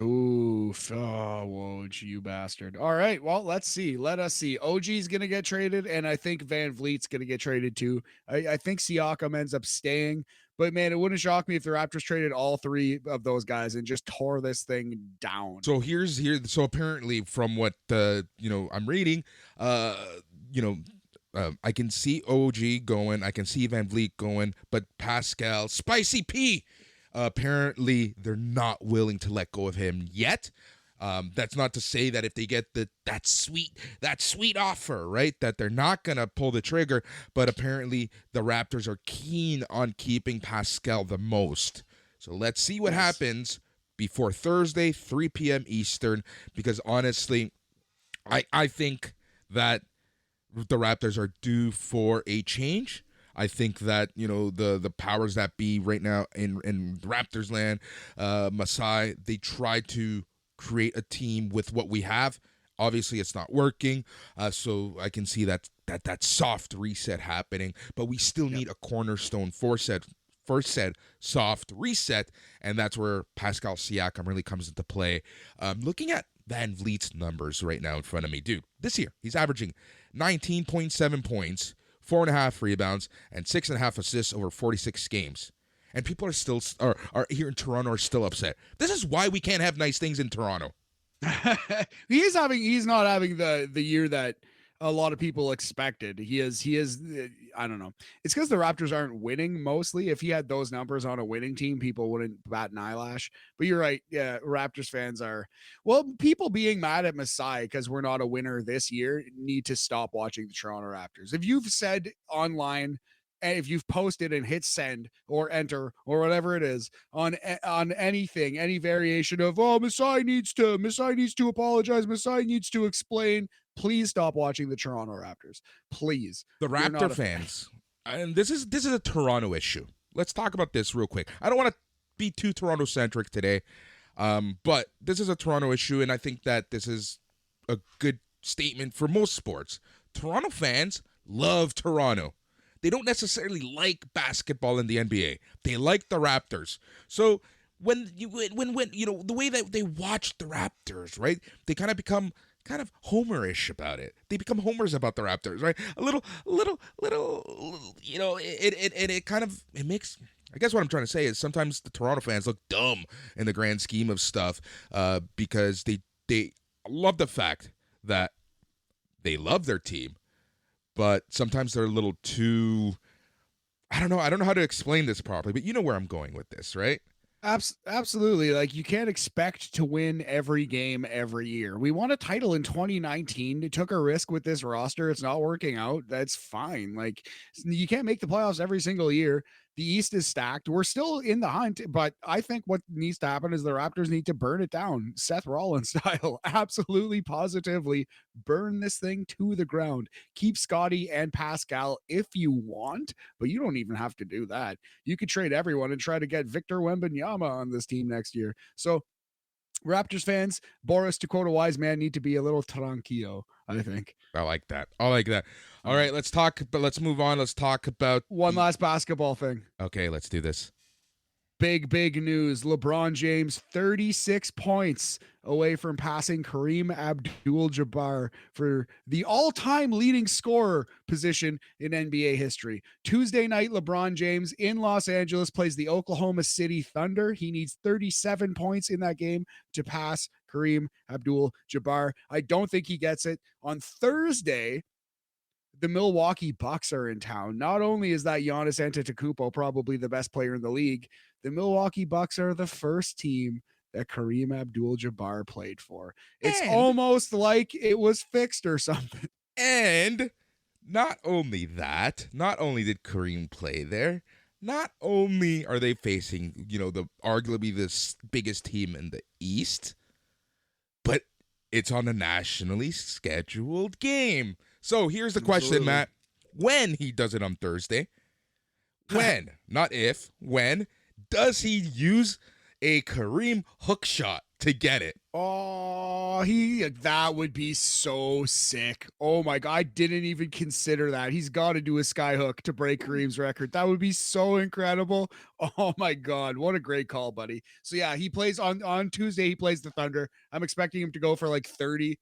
Ooh, Woj, you bastard. All right, well, let's see. Let us see. OG's going to get traded, and I think Van Vliet's going to get traded too. I think Siakam ends up staying, but man, it wouldn't shock me if the Raptors traded all three of those guys and just tore this thing down. So so apparently from what I'm reading, I can see OG going, I can see Van Vliet going, but Pascal, Spicy P, apparently they're not willing to let go of him yet. That's not to say that if they get that sweet offer, right, that they're not gonna pull the trigger. But apparently the Raptors are keen on keeping Pascal the most. So let's see what happens before Thursday, 3 p.m. Eastern. Because honestly, I think that the Raptors are due for a change. I think that, the powers that be right now in Raptors land, Masai, they try to create a team with what we have. Obviously, it's not working. So I can see that soft reset happening. But we still need a cornerstone first said soft reset. And that's where Pascal Siakam really comes into play. Looking at Van Vliet's numbers right now in front of me, dude, this year, he's averaging 19.7 points, 4.5 rebounds, and 6.5 assists over 46 games. And people are still are here in Toronto are still upset. This is why we can't have nice things in Toronto. He's not having the year that a lot of people expected. He is I don't know. It's because the Raptors aren't winning mostly. If he had those numbers on a winning team, people wouldn't bat an eyelash. But you're right. Yeah, Raptors fans are, people being mad at Masai because we're not a winner this year need to stop watching the Toronto Raptors. If you've said online, and if you've posted and hit send or enter or whatever it is on anything, any variation of, Masai needs to apologize, Masai needs to explain, please stop watching the Toronto Raptors. Please. The Raptor fans, and this is a Toronto issue. Let's talk about this real quick. I don't want to be too Toronto centric today, but this is a Toronto issue, and I think that this is a good statement for most sports. Toronto fans love Toronto. they don't necessarily like basketball in the NBA. They like the Raptors. So when the way that they watch the Raptors, right? They kind of become kind of homerish about it. They become homers about the Raptors, right? A little, it kind of it makes. I guess what I'm trying to say is sometimes the Toronto fans look dumb in the grand scheme of stuff, because they love the fact that they love their team, but sometimes they're a little too. I don't know. I don't know how to explain this properly, but you know where I'm going with this, right? Absolutely. Like, you can't expect to win every game every year. We won a title in 2019. It took a risk with this roster. It's not working out. That's fine. Like, you can't make the playoffs every single year. The East is stacked. We're still in the hunt, but I think what needs to happen is the Raptors need to burn it down, Seth Rollins style. Absolutely, positively burn this thing to the ground. Keep Scotty and Pascal if you want, but you don't even have to do that. You could trade everyone and try to get Victor Wembanyama on this team next year. So, Raptors fans, Boris, to quote a wise man, need to be a little tranquilo, I think. I like that. I like that. All right, let's talk, but let's move on. Let's talk about one last basketball thing. Okay, let's do this. Big news. LeBron James, 36 points away from passing Kareem Abdul-Jabbar for the all-time leading scorer position in NBA history. Tuesday night, LeBron James in Los Angeles plays the Oklahoma City Thunder. He needs 37 points in that game to pass Kareem Abdul-Jabbar. I don't think he gets it. On Thursday, the Milwaukee Bucks are in town. Not only is that Giannis Antetokounmpo probably the best player in the league, the Milwaukee Bucks are the first team that Kareem Abdul-Jabbar played for. It's almost like it was fixed or something. And not only that, not only did Kareem play there, not only are they facing, the arguably the biggest team in the East, but it's on a nationally scheduled game. So here's the question, Matt. When he does it on Thursday, when, not if, when does he use a Kareem hook shot to get it? Oh, that would be so sick. Oh my God, I didn't even consider that. He's got to do a sky hook to break Kareem's record. That would be so incredible. Oh my God, what a great call, buddy. So yeah, he plays on Tuesday. He plays the Thunder. I'm expecting him to go for like 30,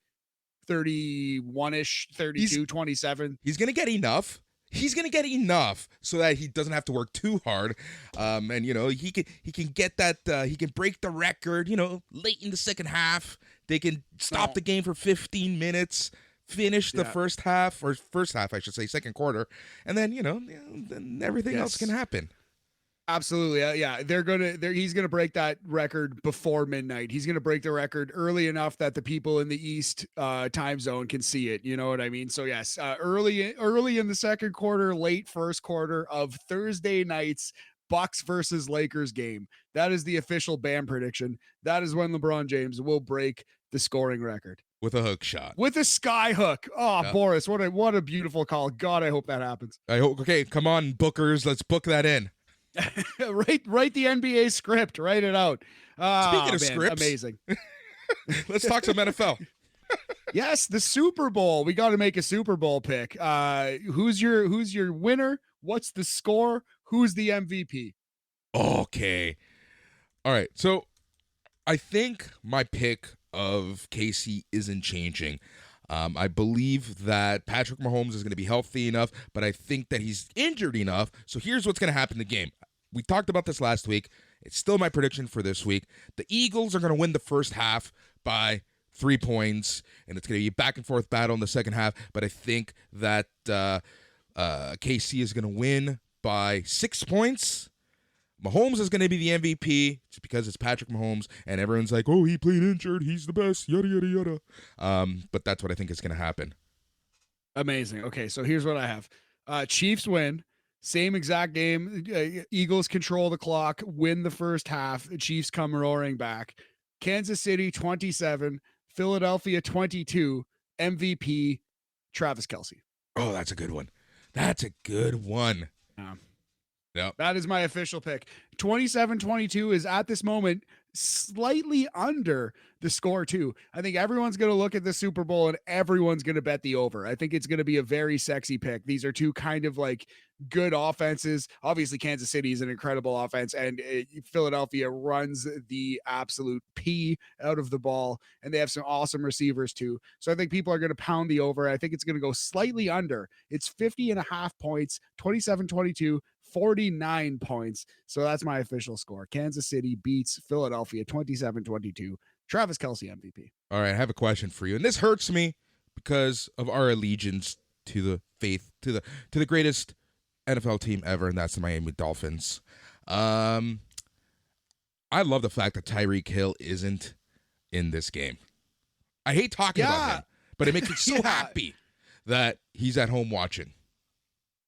31-ish, 32, 27. He's going to get enough. He's going to get enough so that he doesn't have to work too hard. And he can get that, he can break the record, late in the second half. They can stop the game for 15 minutes, finish the first half, I should say, second quarter. And then, then everything else can happen. Absolutely. Yeah. He's going to break that record before midnight. He's going to break the record early enough that the people in the East time zone can see it. You know what I mean? So yes, early in the second quarter, late first quarter of Thursday night's Bucks versus Lakers game. That is the official BAM prediction. That is when LeBron James will break the scoring record. With a hook shot. With a sky hook. Oh, yeah. Boris, what a beautiful call. God, I hope that happens. I hope. Okay, come on, bookers. Let's book that in. Write the NBA script. Write it out. Speaking of scripts, amazing. Let's talk some NFL. Yes, the Super Bowl. We got to make a Super Bowl pick. Who's your winner? What's the score? Who's the MVP? Okay. All right. So I think my pick of KC isn't changing. I believe that Patrick Mahomes is going to be healthy enough, but I think that he's injured enough. So here's what's going to happen in the game. We talked about this last week. It's still my prediction for this week. The Eagles are going to win the first half by 3 points, and it's going to be a back-and-forth battle in the second half, but I think that KC is going to win by 6 points. Mahomes is going to be the MVP just because it's Patrick Mahomes, and everyone's like, oh, he played injured, he's the best, yada, yada, yada. But that's what I think is going to happen. Amazing. Okay, so here's what I have. Chiefs win. Same exact game. Eagles control the clock, win the first half. Chiefs come roaring back. Kansas City 27, Philadelphia 22, MVP Travis Kelce. Oh, that's a good one. That's a good one. Yep. That is my official pick. 27-22 is at this moment slightly under the score too. I think everyone's going to look at the Super Bowl and everyone's going to bet the over. I think it's going to be a very sexy pick. These are two kind of like good offenses. Obviously, Kansas City is an incredible offense, and Philadelphia runs the absolute pee out of the ball, and they have some awesome receivers too. So I think people are going to pound the over. I think it's going to go slightly under. It's 50.5 points, 27-22, 49 points. So that's my official score. Kansas City beats Philadelphia 27-22. Travis Kelce MVP. All right, I have a question for you, and this hurts me because of our allegiance to the faith, to the greatest NFL team ever, and that's the Miami Dolphins. I love the fact that Tyreek Hill isn't in this game. I hate talking about him, but it makes me so happy that he's at home watching.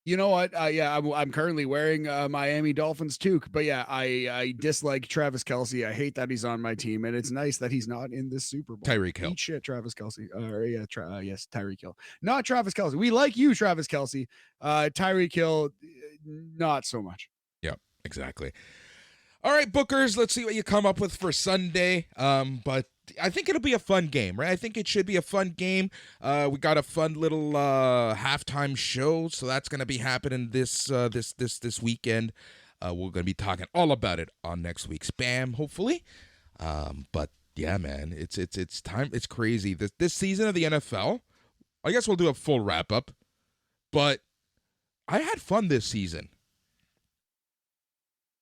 You know what? I'm currently wearing Miami Dolphins toque, but yeah, I dislike Travis Kelce. I hate that he's on my team, and it's nice that he's not in this Super Bowl. Tyreek Hill. Eat shit, Travis Kelce. Yes, Tyreek Hill. Not Travis Kelce. We like you, Travis Kelce. Tyreek Hill, not so much. Yep, exactly. All right, Bookers, let's see what you come up with for Sunday. But I think it'll be a fun game, right? I think it should be a fun game. We got a fun little halftime show, so that's going to be happening this weekend. We're going to be talking all about it on next week's BAM, hopefully. But yeah, man, it's time. It's crazy. This season of the NFL, I guess we'll do a full wrap up. But I had fun this season.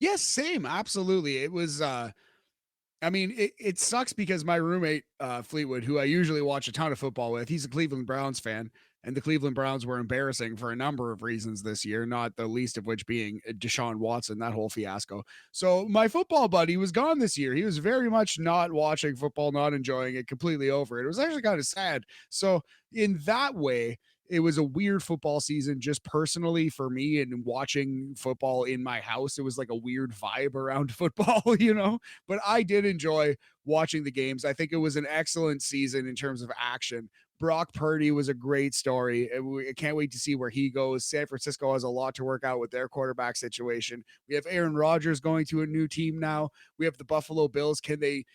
Yes, same. Absolutely. It was, it sucks because my roommate, Fleetwood, who I usually watch a ton of football with, he's a Cleveland Browns fan, and the Cleveland Browns were embarrassing for a number of reasons this year, not the least of which being Deshaun Watson, that whole fiasco. So my football buddy was gone this year. He was very much not watching football, not enjoying it, completely over it. It was actually kind of sad. So in that way, it was a weird football season just personally for me, and watching football in my house, it was like a weird vibe around football, but I did enjoy watching the games. I think it was an excellent season in terms of action. Brock Purdy was a great story. I can't wait to see where he goes. San Francisco has a lot to work out with their quarterback situation. We have Aaron Rodgers going to a new team now. We have the Buffalo Bills. Can they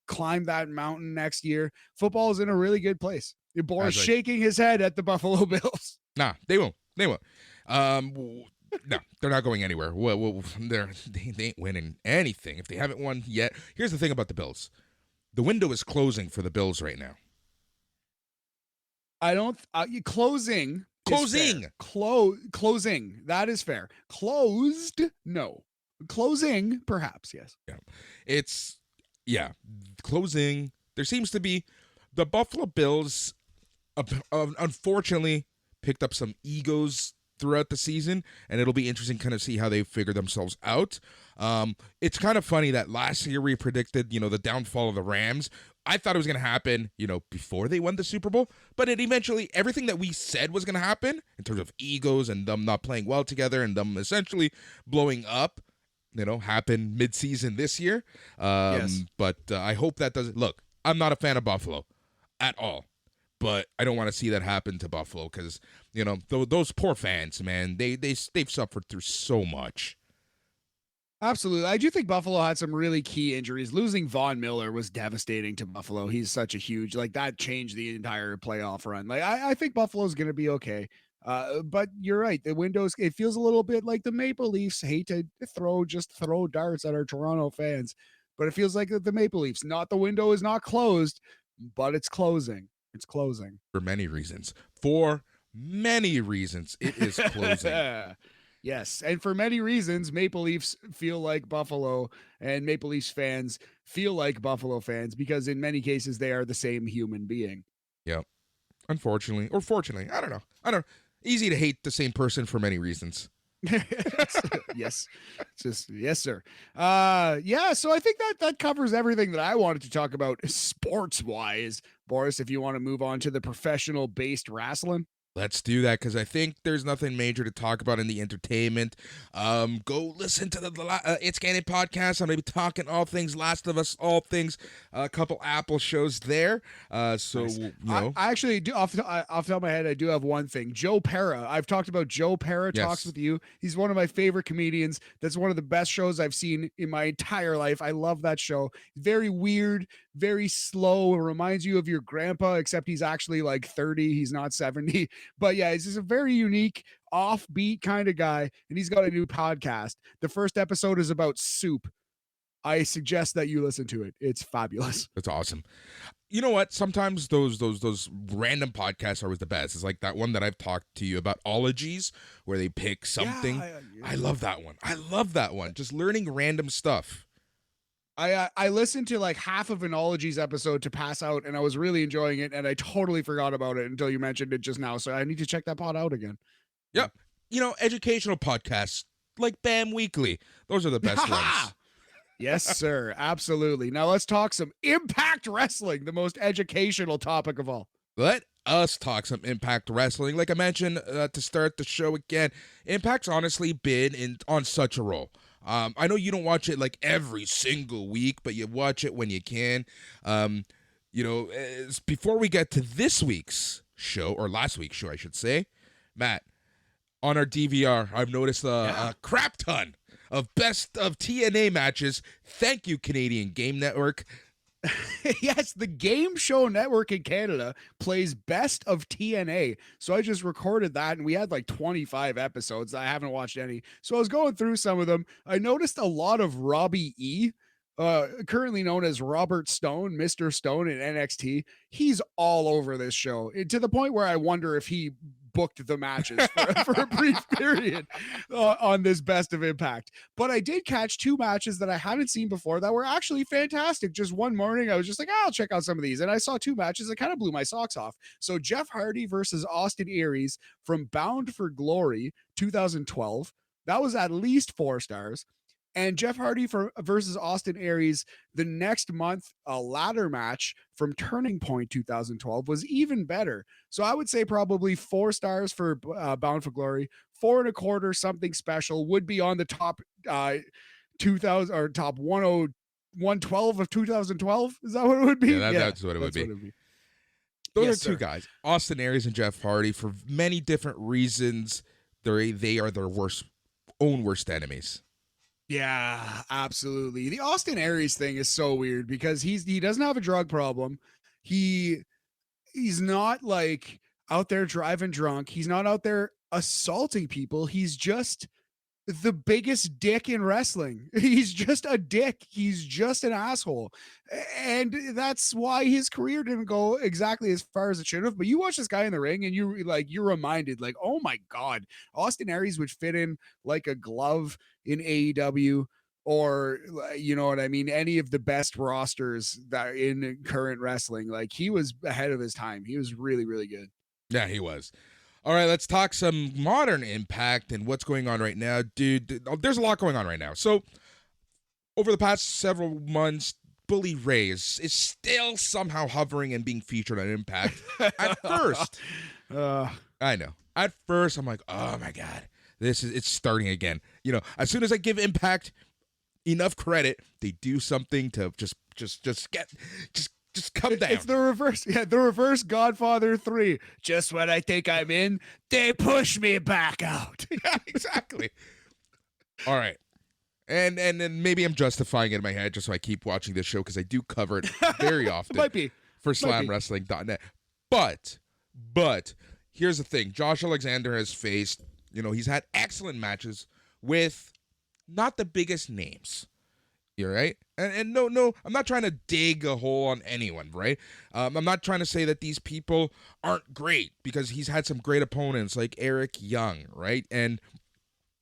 climb that mountain next year? Football is in a really good place. Boris shaking his head at the Buffalo Bills. Nah, they won't. They won't. No, they're not going anywhere. Well, they ain't winning anything if they haven't won yet. Here's the thing about the Bills. The window is closing for the Bills right now. I don't closing. Closing. That is fair. Closed, no. Closing, perhaps, yes. Yeah. Closing. There seems to be the Buffalo Bills unfortunately picked up some egos throughout the season, and it'll be interesting kind of see how they figure themselves out. It's kind of funny that last year we predicted, the downfall of the Rams. I thought it was going to happen, before they won the Super Bowl, but it eventually, everything that we said was going to happen in terms of egos and them not playing well together and them essentially blowing up, happened mid-season this year. Yes. But I hope that doesn't. Look, I'm not a fan of Buffalo at all. But I don't want to see that happen to Buffalo because, those poor fans, man, they've suffered through so much. Absolutely. I do think Buffalo had some really key injuries. Losing Von Miller was devastating to Buffalo. He's such a huge, that changed the entire playoff run. I think Buffalo's going to be okay. But you're right. The windows, it feels a little bit like the Maple Leafs. Hate to throw darts at our Toronto fans, but it feels like the Maple Leafs. Not the window is not closed, but it's closing. It's closing. For many reasons. It is closing. Yes. And for many reasons, Maple Leafs feel like Buffalo, and Maple Leafs fans feel like Buffalo fans because in many cases they are the same human being. Yep. Unfortunately, or fortunately, I don't know. Easy to hate the same person for many reasons. Yes. Yes, sir. So I think that covers everything that I wanted to talk about sports wise. Boris, if you want to move on to the professional based wrestling. Let's do that because I think there's nothing major to talk about in the entertainment. Go listen to the It's Cannon podcast. I'm going to be talking all things Last of Us, all things, a couple Apple shows there. Nice. I actually do off the top of my head, I do have one thing. Joe Pera. I've talked about Joe Pera Talks with You. He's one of my favorite comedians. That's one of the best shows I've seen in my entire life. I love that show. Very weird, very slow. It reminds you of your grandpa, except he's actually 30. He's not 70. But yeah, it's just a very unique, offbeat kind of guy, and he's got a new podcast. The first episode is about soup. I suggest that you listen to it. It's fabulous. That's awesome. You know what? Sometimes those random podcasts are always the best. It's like that one that I've talked to you about, Ologies, where they pick something. Yeah, I love that one. I love that one. Just learning random stuff. I listened to like half of an Ologies episode to pass out, and I was really enjoying it, and I totally forgot about it until you mentioned it just now. So I need to check that pod out again. Yep. You know, educational podcasts like BAM Weekly. Those are the best ones. Yes, sir. Absolutely. Now let's talk some Impact Wrestling, the most educational topic of all. Let us talk some Impact Wrestling. Like I mentioned to start the show again, Impact's honestly been on such a roll. I know you don't watch it like every single week, but you watch it when you can. Before we get to this week's show, or last week's show, I should say, Matt, on our DVR, I've noticed a crap ton of best of TNA matches. Thank you, Canadian Game Network. Yes, the Game Show Network in Canada plays best of TNA. So I just recorded that, and we had like 25 episodes. I haven't watched any. So I was going through some of them. I noticed a lot of Robbie E., currently known as Robert Stone, Mr. Stone in NXT. He's all over this show, to the point where I wonder if he booked the matches for a brief period on this Best of Impact. But I did catch two matches that I hadn't seen before that were actually fantastic. Just one morning, I was just like, I'll check out some of these. And I saw two matches that kind of blew my socks off. So Jeff Hardy versus Austin Aries from Bound for Glory 2012. That was at least 4 stars. And Jeff Hardy versus Austin Aries the next month, a ladder match from Turning Point 2012 was even better. So I would say probably 4 stars for Bound for Glory, 4.25 something special would be on the top 2000 or top 112 of 2012. Is that what it would be? Yeah, that's what it would be. Those are two guys, Austin Aries and Jeff Hardy, for many different reasons. They are their worst enemies. Yeah, absolutely. The Austin Aries thing is so weird because he doesn't have a drug problem. He's not like out there driving drunk. He's not out there assaulting people. He's just the biggest dick in wrestling. He's just a dick. He's just an asshole. And that's why his career didn't go exactly as far as it should have. But you watch this guy in the ring and you're reminded like, oh my God, Austin Aries would fit in like a glove in AEW, or you know what I mean, any of the best rosters that in current wrestling. Like, he was ahead of his time. He was really, really good. Yeah, he was. All right, let's talk some modern Impact and what's going on right now. Dude, there's a lot going on right now. So, over the past several months, Bully Ray is still somehow hovering and being featured on Impact. At first, I know. At first, I'm like, oh my God, it's starting again. You know, as soon as I give Impact enough credit, they do something to just come down. It's the reverse. Yeah, the reverse Godfather 3. Just when I think I'm in, they push me back out. Yeah, exactly. All right. And then maybe I'm justifying it in my head just so I keep watching this show, because I do cover it very often. Might be. For slamwrestling.net. But here's the thing. Josh Alexander has faced, he's had excellent matches with not the biggest names. You're right. And no, I'm not trying to dig a hole on anyone, right? I'm not trying to say that these people aren't great, because he's had some great opponents like Eric Young, right? And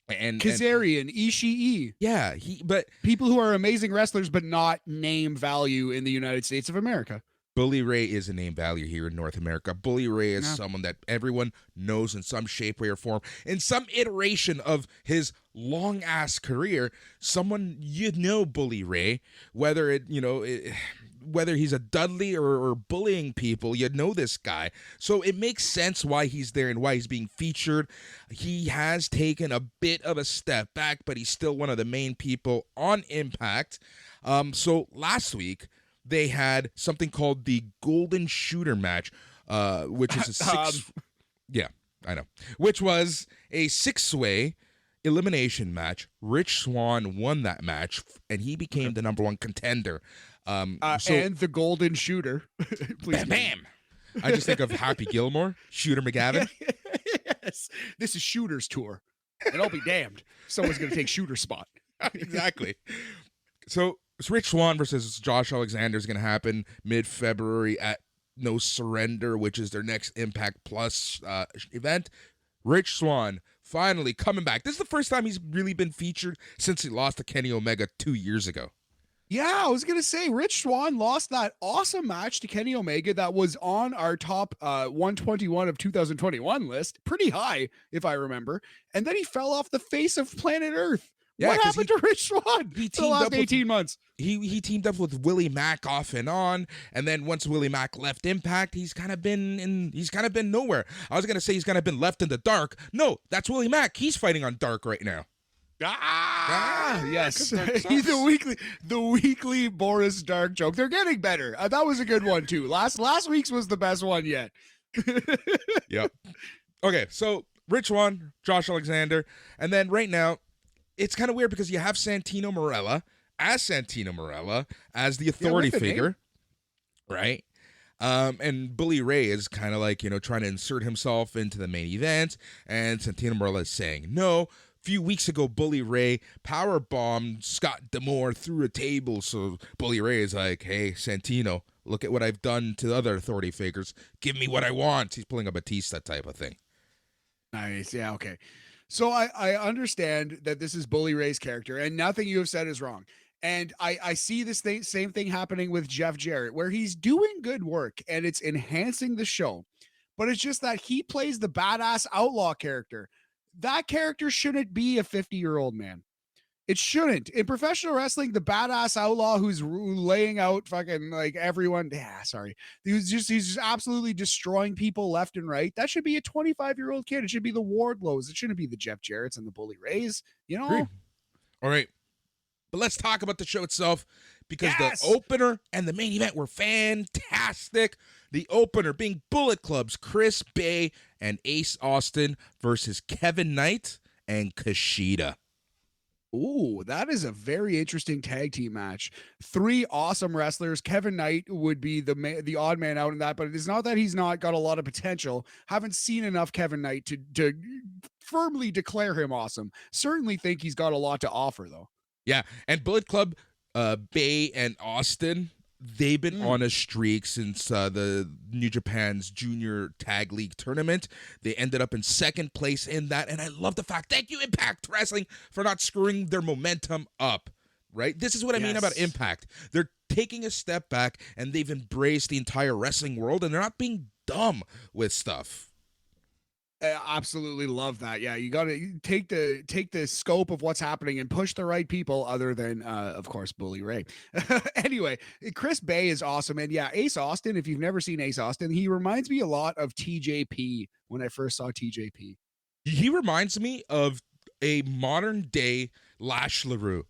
Kazarian, Ishii. Yeah, but people who are amazing wrestlers but not name value in the United States of America. Bully Ray is a name value here in North America. Bully Ray is someone that everyone knows in some shape, way, or form. In some iteration of his long-ass career, someone Bully Ray, whether whether he's a Dudley or bullying people, this guy. So it makes sense why he's there and why he's being featured. He has taken a bit of a step back, but he's still one of the main people on Impact. So last week, they had something called the Golden Shooter match, which is which was a 6-way elimination match. Rich Swann won that match, and he became the number 1 contender. And the Golden Shooter. Please, bam! I just think of Happy Gilmore, Shooter McGavin. Yes. This is Shooter's tour. And I'll be damned. Someone's going to take Shooter's spot. Exactly. So it's Rich Swann versus Josh Alexander is going to happen mid-February at No Surrender, which is their next Impact Plus event. Rich Swann finally coming back. This is the first time he's really been featured since he lost to Kenny Omega 2 years ago. Yeah, I was going to say, Rich Swann lost that awesome match to Kenny Omega that was on our top 121 of 2021 list. Pretty high, if I remember. And then he fell off the face of planet Earth. Yeah, what happened to Rich Swann he for the last 18 months? He teamed up with Willie Mack off and on, and then once Willie Mack left Impact, he's kind of been nowhere. I was gonna say he's kind of been left in the dark. No, that's Willie Mack. He's fighting on Dark right now. Yes. the weekly Boris Dark joke. They're getting better. That was a good one too. Last week's was the best one yet. Yep. Okay, so Rich Swann, Josh Alexander, and then right now, it's kind of weird because you have Santino Marella as the authority figure, right? And Bully Ray is kind of like, trying to insert himself into the main event, and Santino Marella is saying no. A few weeks ago, Bully Ray powerbombed Scott D'Amore through a table, so Bully Ray is like, hey, Santino, look at what I've done to other authority figures. Give me what I want. He's pulling a Batista type of thing. Nice. Yeah, okay. So I understand that this is Bully Ray's character, and nothing you have said is wrong. And I see this same thing happening with Jeff Jarrett, where he's doing good work and it's enhancing the show. But it's just that he plays the badass outlaw character. That character shouldn't be a 50-year-old man. It shouldn't. In professional wrestling, the badass outlaw who's laying out fucking like everyone. Yeah, sorry. He's just absolutely destroying people left and right. That should be a 25-year-old kid. It should be the Wardlows. It shouldn't be the Jeff Jarretts and the Bully Rays. All right. But let's talk about the show itself, because the opener and the main event were fantastic. The opener being Bullet Club's Chris Bay and Ace Austin versus Kevin Knight and Kushida. Ooh, that is a very interesting tag team match. 3 awesome wrestlers. Kevin Knight would be the odd man out in that, but it's not that he's not got a lot of potential. Haven't seen enough Kevin Knight to firmly declare him awesome. Certainly think he's got a lot to offer, though. Yeah, and Bullet Club, Bay and Austin, they've been on a streak since the New Japan's Junior Tag League tournament. They ended up in second place in that, and I love the fact, thank you, Impact Wrestling, for not screwing their momentum up, right? This is what I mean about Impact. They're taking a step back, and they've embraced the entire wrestling world, and they're not being dumb with stuff. I absolutely love that. Yeah, you got to take the scope of what's happening and push the right people, other than of course Bully Ray. Anyway, Chris Bay is awesome, and yeah, Ace Austin. If you've never seen Ace Austin, he reminds me a lot of TJP when I first saw TJP. He reminds me of a modern day Lash LaRue.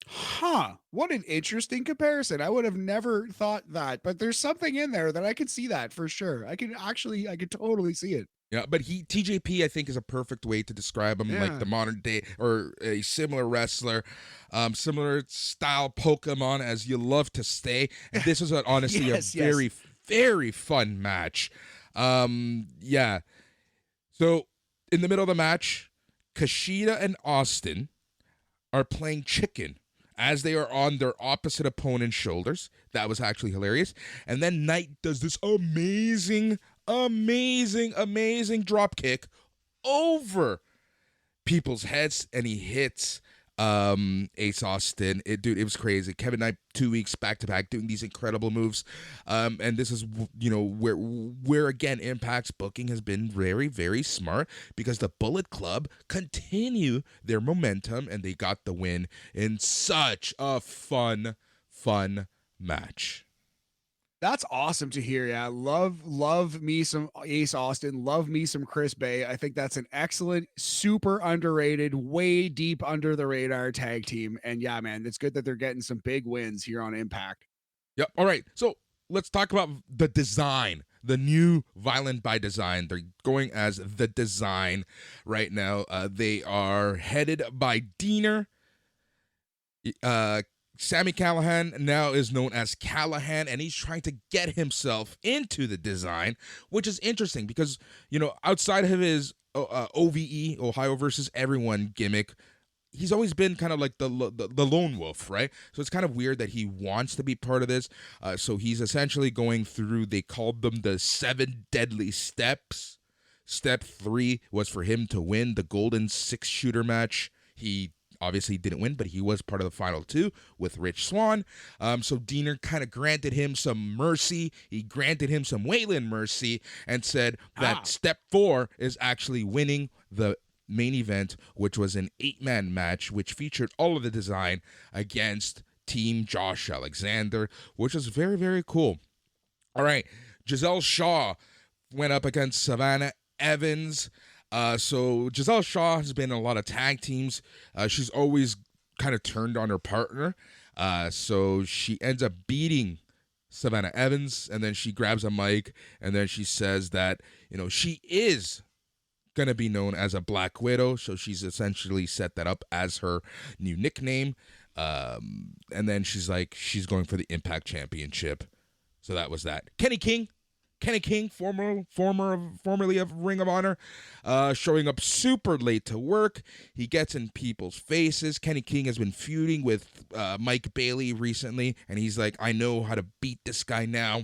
Huh, what an interesting comparison. I would have never thought that, but there's something in there that I could see that for sure. I could totally see it. Yeah, but TJP, I think, is a perfect way to describe him, like the modern day, or a similar wrestler, similar style Pokemon as you love to stay. And this was honestly a very, very fun match. Yeah. So in the middle of the match, Kushida and Austin are playing chicken as they are on their opposite opponent's shoulders. That was actually hilarious. And then Knight does this amazing drop kick over people's heads, and he hits Ace Austin. It was crazy. Kevin Knight 2 weeks back to back doing these incredible moves, and this is where again Impact's booking has been very, very smart, because the Bullet Club continue their momentum, and they got the win in such a fun match. That's awesome to hear. Yeah. Love me some Ace Austin. Love me some Chris Bay. I think that's an excellent, super underrated, way deep under the radar tag team. And yeah, man, it's good that they're getting some big wins here on Impact. Yep. All right. So let's talk about the design, the new Violent by Design. They're going as the Design right now. They are headed by Diener, Sammy Callahan now is known as Callahan, and he's trying to get himself into the design, which is interesting because, outside of his OVE, Ohio versus everyone gimmick, he's always been kind of like the lone wolf, right? So it's kind of weird that he wants to be part of this. So he's essentially going through, they called them the 7 deadly steps. Step 3 was for him to win the golden 6-shooter match. He obviously didn't win, but he was part of the final 2 with Rich Swann. So Diener kind of granted him some mercy. He granted him some Wayland mercy and said that step 4 is actually winning the main event, which was an 8-man match, which featured all of the design against Team Josh Alexander, which was very, very cool. All right, Giselle Shaw went up against Savannah Evans. So Giselle Shaw has been in a lot of tag teams. She's always kind of turned on her partner. So she ends up beating Savannah Evans, and then she grabs a mic, and then she says that, she is going to be known as a Black Widow. So she's essentially set that up as her new nickname. And then she's like, she's going for the Impact Championship. So that was that. Kenny King, formerly of Ring of Honor, showing up super late to work. He gets in people's faces. Kenny King has been feuding with Mike Bailey recently, and he's like, I know how to beat this guy now.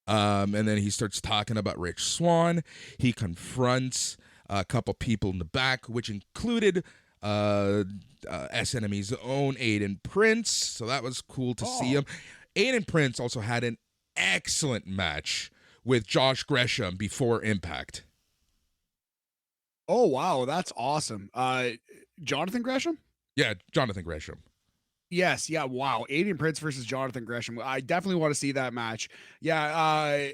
And then he starts talking about Rich Swann. He confronts a couple people in the back, which included SNME's own Aiden Prince. So that was cool to see him. Aiden Prince also had an excellent match with Josh Gresham before Impact. Oh, wow. That's awesome. Jonathan Gresham? Yeah, Jonathan Gresham. Yes. Yeah. Wow. Aiden Prince versus Jonathan Gresham. I definitely want to see that match. Yeah.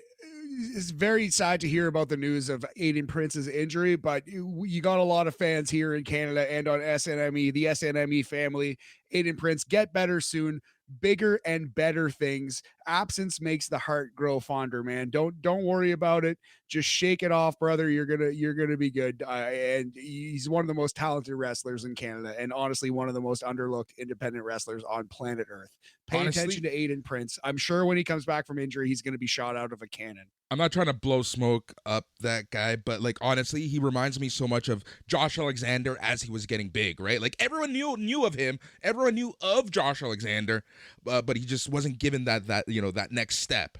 It's very sad to hear about the news of Aiden Prince's injury, but you got a lot of fans here in Canada and on SNME, the SNME family. Aiden Prince, get better soon. Bigger and better things. Absence makes the heart grow fonder, man. Don't worry about it. Just shake it off, brother. You're gonna be good. And he's one of the most talented wrestlers in Canada, and honestly, one of the most underlooked independent wrestlers on planet Earth. Pay attention to Aiden Prince. I'm sure when he comes back from injury, he's gonna be shot out of a cannon. I'm not trying to blow smoke up that guy, but honestly, he reminds me so much of Josh Alexander as he was getting big, right? Everyone knew of him, everyone knew of Josh Alexander, but he just wasn't given that next step.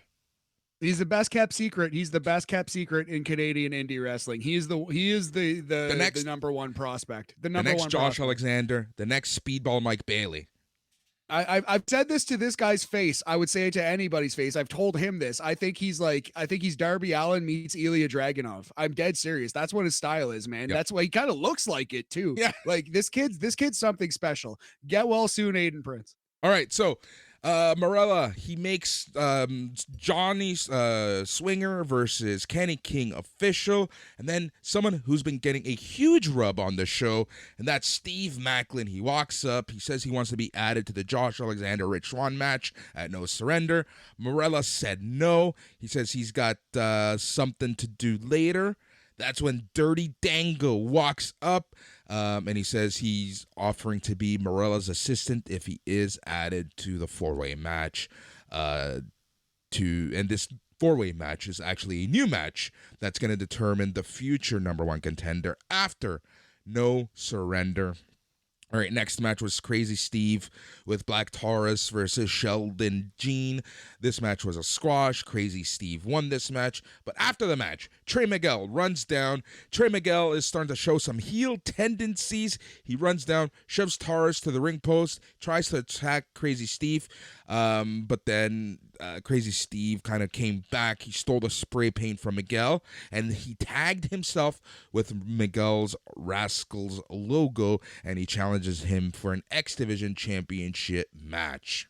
He's the best kept secret. He's the best kept secret in Canadian indie wrestling. He is the number one prospect. The next Josh Alexander, the next Speedball Mike Bailey. I've said this to this guy's face. I would say it to anybody's face. I've told him this. I think he's Darby Allin meets Ilya Dragunov. I'm dead serious. That's what his style is, man. Yep. That's why he kind of looks like it too. Yeah. This kid's something special. Get well soon, Aiden Prince. All right, so Marella, he makes Johnny Swinger versus Kenny King official, and then someone who's been getting a huge rub on the show, and that's Steve Macklin. He walks up, he says he wants to be added to the Josh Alexander Rich Swann match at No Surrender. Marella said no. He says he's got something to do later. That's when Dirty Dango walks up, and he says he's offering to be Morella's assistant if he is added to the four-way match. And this four-way match is actually a new match that's going to determine the future number one contender after No Surrender. All right, next match was Crazy Steve with Black Taurus versus Sheldon Jean. This match was a squash. Crazy Steve won this match. But after the match, Trey Miguel runs down. Trey Miguel is starting to show some heel tendencies. He runs down, shoves Taurus to the ring post, tries to attack Crazy Steve. But then Crazy Steve kind of came back. He stole the spray paint from Miguel, and he tagged himself with Miguel's Rascals logo, and he challenges him for an X Division Championship match.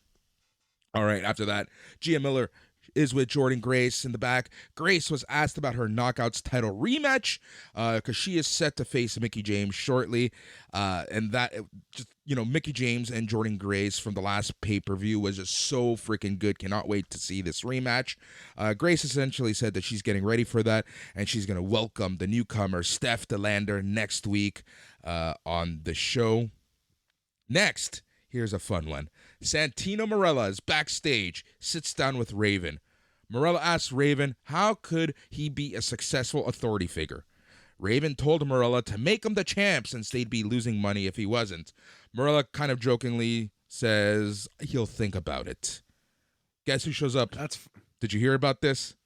All right, after that, Gia Miller is with Jordan Grace in the back. Grace was asked about her Knockouts title rematch because she is set to face Mickie James shortly. And that, Mickie James and Jordan Grace from the last pay-per-view was just so freaking good. Cannot wait to see this rematch. Grace essentially said that she's getting ready for that, and she's going to welcome the newcomer, Steph DeLander, next week on the show. Next, Here's a fun one. Santino Marella is backstage, sits down with Raven. Marella asks Raven how could he be a successful authority figure. Raven told Marella to make him the champ since they'd be losing money if he wasn't. Marella kind of jokingly says he'll think about it. Guess who shows up? Did you hear about this?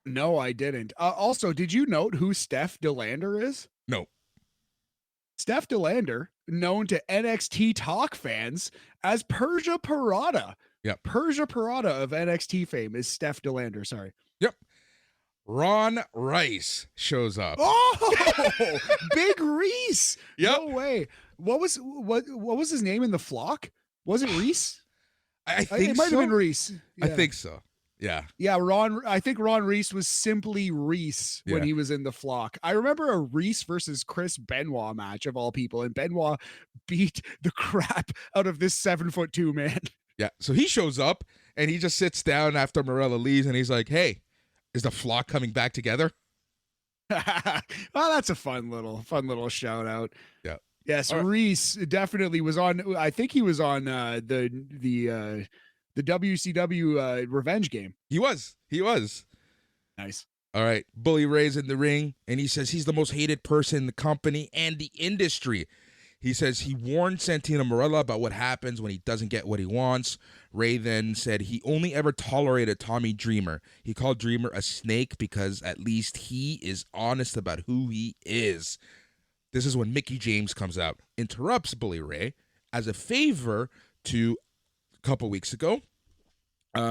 No, I didn't. Also, did you note who Steph DeLander is? No. Steph DeLander, known to NXT Talk fans as Persia Parada. Yep. Persia Parada of NXT fame is Steph DeLander. Sorry. Yep. Ron Rice shows up. Oh, Big Reese. Yep. No way. What was his name in the flock? Was it Reese? I think it might have been Reese. Yeah. I think so. Yeah. Yeah, I think Ron Reese was simply Reese when he was in the flock. I remember a Reese versus Chris Benoit match of all people, and Benoit beat the crap out of this 7'2" man. Yeah. So he shows up and he just sits down after Marella leaves and he's like, hey, is the flock coming back together? Well, that's a fun little shout out. Yeah. Yes, Reese definitely was on. I think he was on the WCW Revenge game. He was. Nice. All right. Bully Ray's in the ring, and he says he's the most hated person in the company and the industry. He says he warned Santino Marella about what happens when he doesn't get what he wants. Ray then said he only ever tolerated Tommy Dreamer. He called Dreamer a snake because at least he is honest about who he is. This is when Mickie James comes out, interrupts Bully Ray as a favor to a couple weeks ago.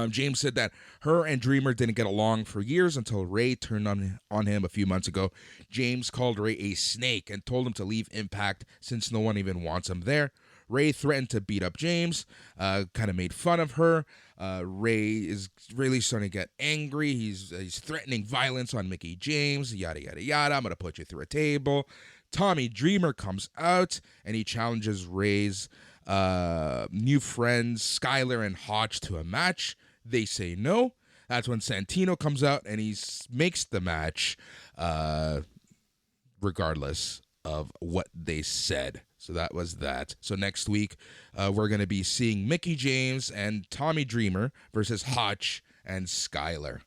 James said that her and Dreamer didn't get along for years until Ray turned on him a few months ago. James called Ray a snake and told him to leave Impact since no one even wants him there. Ray threatened to beat up James, kind of made fun of her. Ray is really starting to get angry. He's threatening violence on Mickie James, yada, yada, yada. I'm going to put you through a table. Tommy Dreamer comes out and he challenges Ray's new friends Skylar and Hodge to a match. They say no. That's when Santino comes out and he makes the match regardless of what they said. So that was that. So next week we're going to be seeing Mickie James and Tommy Dreamer versus Hodge and Skylar.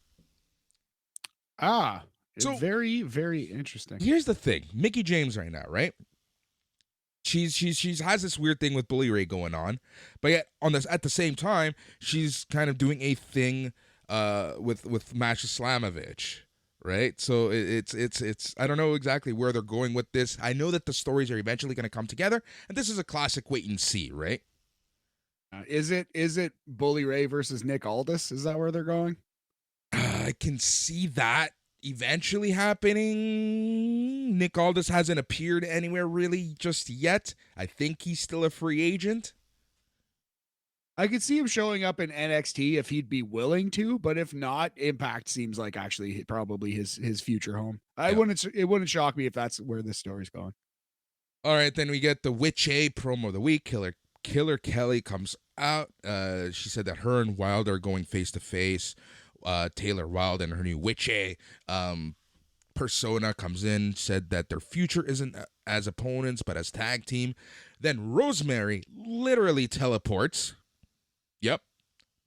So very, very interesting. Here's the thing. Mickie James right now, right? She's has this weird thing with Bully Ray going on, but yet at the same time, she's kind of doing a thing with Masha Slamovich, right? So it's I don't know exactly where they're going with this. I know that the stories are eventually going to come together, and this is a classic wait and see, right? Is it Bully Ray versus Nick Aldis? Is that where they're going? I can see that eventually happening. Nick Aldis hasn't appeared anywhere really just yet. I think he's still a free agent. I could see him showing up in NXT if he'd be willing to, but if not, Impact seems like actually probably his future home. Yeah. It wouldn't shock me if that's where this story's going. All right, then we get the Witch A promo of the week. Killer Kelly comes out. She said that her and Wilder are going face to face. Taylor Wilde and her new Witch A persona comes in, said that their future isn't as opponents but as tag team. Then Rosemary literally teleports. Yep,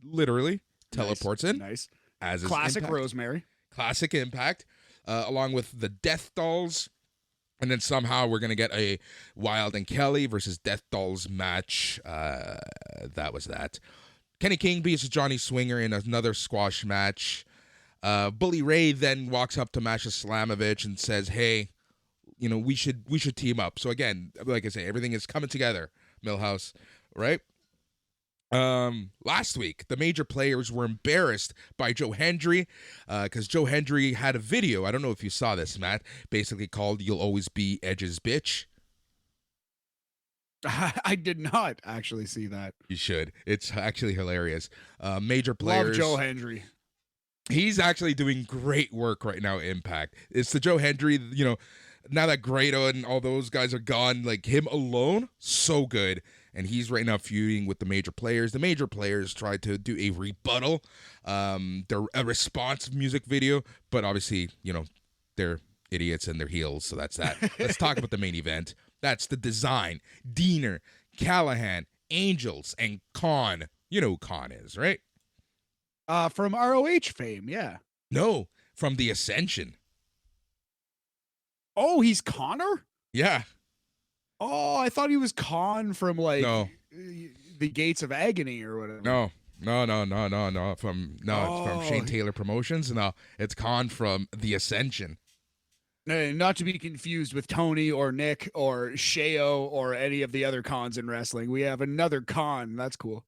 literally teleports in. Nice. As classic Rosemary. Classic Impact, along with the Death Dolls. And then somehow we're going to get a Wilde and Kelly versus Death Dolls match. That was that. Kenny King beats Johnny Swinger in another squash match. Bully Ray then walks up to Masha Slamovich and says, hey, we should team up. So again, like I say, everything is coming together, Millhouse, right? Last week, the major players were embarrassed by Joe Hendry because Joe Hendry had a video. I don't know if you saw this, Matt, basically called You'll Always Be Edge's Bitch. I did not actually see that. You should. It's actually hilarious. Major players. Love Joe Hendry. He's actually doing great work right now at Impact. It's the Joe Hendry, now that Grado and all those guys are gone, like him alone, so good. And he's right now feuding with the major players. The major players tried to do a rebuttal, a response music video, but obviously, they're idiots and they're heels, so that's that. Let's talk about the main event. That's the Design, Diener, Callahan, Angels, and Khan. You know who Khan is, right? From ROH fame, yeah. No, from the Ascension. Oh, he's Connor? Yeah. Oh, I thought he was Khan from like No. the Gates of Agony or whatever. No. No. It's from Oh, Shane Taylor Promotions. No, it's Khan from the Ascension. not to be confused with Tony or Nick or Sheo or any of the other cons in wrestling. We have another con. That's cool.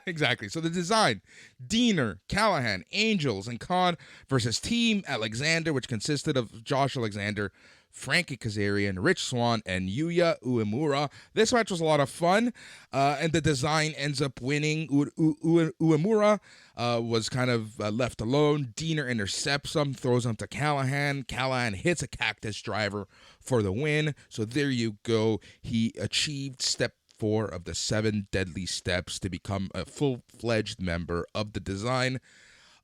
Exactly. So the design: Diener, Callahan, Angels, and Khan versus Team Alexander, which consisted of Josh Alexander, Frankie Kazarian, Rich Swann, and Yuya Uemura. This match was a lot of fun, and the design ends up winning. Uemura was kind of left alone. Diener intercepts him, throws him to Callahan. Callahan hits a cactus driver for the win. So there you go. He achieved step 4 of the 7 deadly steps to become a full-fledged member of the design.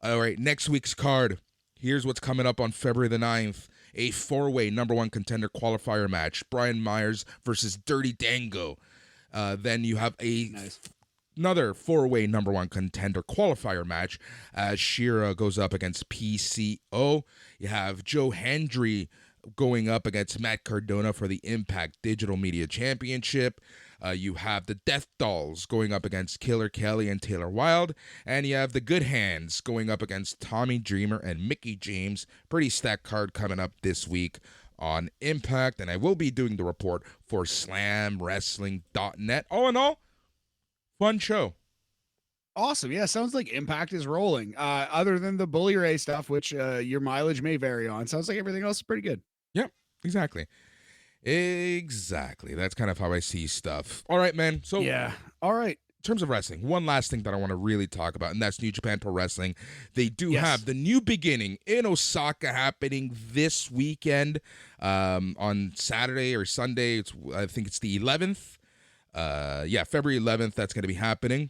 All right, next week's card. Here's what's coming up on February the 9th. A 4-way number 1 contender qualifier match. Brian Myers versus Dirty Dango. Then you have another 4-way number 1 contender qualifier match as Shira goes up against PCO. You have Joe Hendry going up against Matt Cardona for the Impact Digital Media Championship. You have the Death Dolls going up against Killer Kelly and Taylor Wilde. And you have the Good Hands going up against Tommy Dreamer and Mickey James. Pretty stacked card coming up this week on Impact. And I will be doing the report for SlamWrestling.net. All in all, fun show. Awesome. Yeah, sounds like Impact is rolling. Other than the Bully Ray stuff, which your mileage may vary on, sounds like everything else is pretty good. Yep, exactly. Exactly. That's kind of how I see stuff. All right, man. So yeah. All right. In terms of wrestling, one last thing that I want to really talk about, and that's New Japan Pro Wrestling. They do have the new beginning in Osaka happening this weekend on Saturday or Sunday. I think it's the 11th. February 11th. That's going to be happening.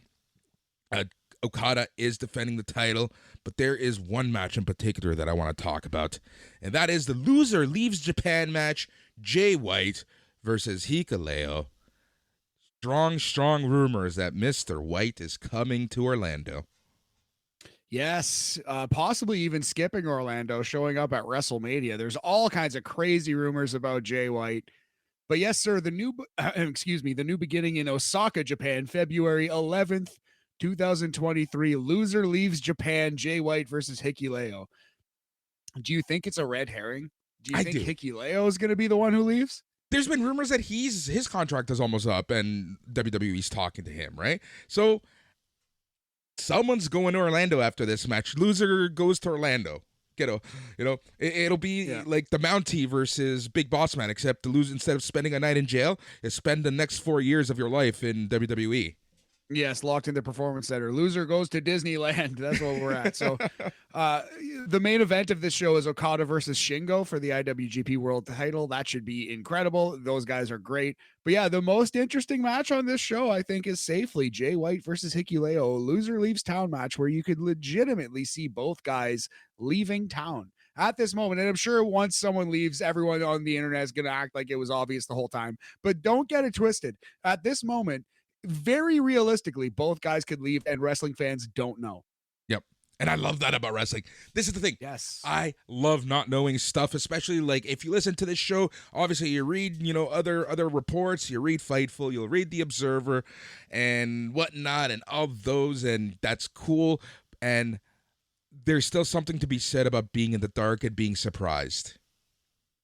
Okada is defending the title, but there is one match in particular that I want to talk about, and that is the loser leaves Japan match, Jay White versus Hikuleo. Strong rumors that Mr. White is coming to Orlando. Yes, possibly even skipping Orlando, showing up at WrestleMania. There's all kinds of crazy rumors about Jay White. But yes, sir, the new beginning in Osaka, Japan, February 11th, 2023. Loser leaves Japan, Jay White versus Hikuleo. Do you think it's a red herring? Do you think Hikuleo is going to be the one who leaves? There's been rumors that his contract is almost up and WWE's talking to him, right? So someone's going to Orlando after this match. Loser goes to Orlando. It'll be like the Mountie versus Big Boss Man, except the loser, instead of spending a night in jail, is spend the next 4 years of your life in WWE. Yes, locked in the Performance Center. Loser goes to Disneyland. That's where we're at. So the main event of this show is Okada versus Shingo for the IWGP World title. That should be incredible. Those guys are great. But yeah, the most interesting match on this show, I think, is safely Jay White versus Hikuleo. Loser leaves town match where you could legitimately see both guys leaving town at this moment. And I'm sure once someone leaves, everyone on the internet is going to act like it was obvious the whole time. But don't get it twisted. At this moment, very realistically, both guys could leave and wrestling fans don't know. Yep. And I love that about wrestling. This is the thing. Yes. I love not knowing stuff, especially like if you listen to this show, obviously you read, other reports, you read Fightful, you'll read The Observer and whatnot and all those, and that's cool. And there's still something to be said about being in the dark and being surprised.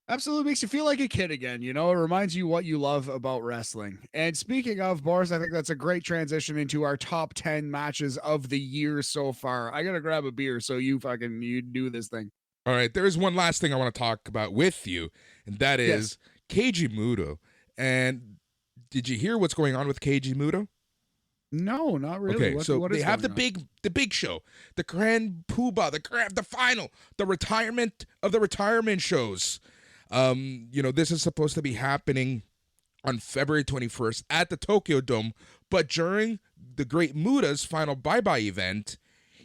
Absolutely makes you feel like a kid again. It reminds you what you love about wrestling. And speaking of, Boris, I think that's a great transition into our top 10 matches of the year so far. I got to grab a beer so you do this thing. All right. There is one last thing I want to talk about with you, and that is Keiji Muto. And did you hear what's going on with Keiji Muto? No, not really. Okay, so they have the big show, the Grand Poobah, the final, the retirement of the retirement shows. This is supposed to be happening on February 21st at the Tokyo Dome, but during the Great Muta's final bye-bye event,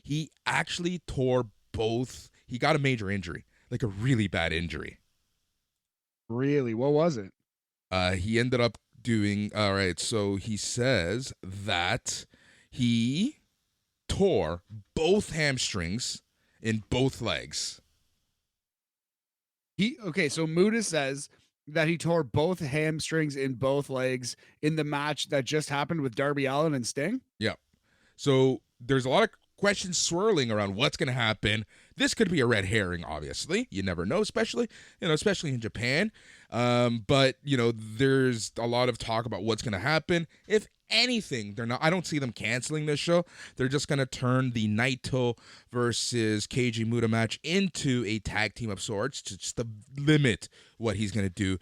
he actually tore both. He got a major injury, like a really bad injury. Really? What was it? He ended up doing? All right, so he says that he tore both hamstrings in both legs. So Muda says that he tore both hamstrings in both legs in the match that just happened with Darby Allin and Sting. Yeah. So there's a lot of questions swirling around what's going to happen. This could be a red herring, obviously. You never know, especially in Japan. But there's a lot of talk about what's going to happen. If anything, I don't see them canceling this show. They're just going to turn the Naito versus Keiji Muta match into a tag team of sorts, just to limit what he's going to do.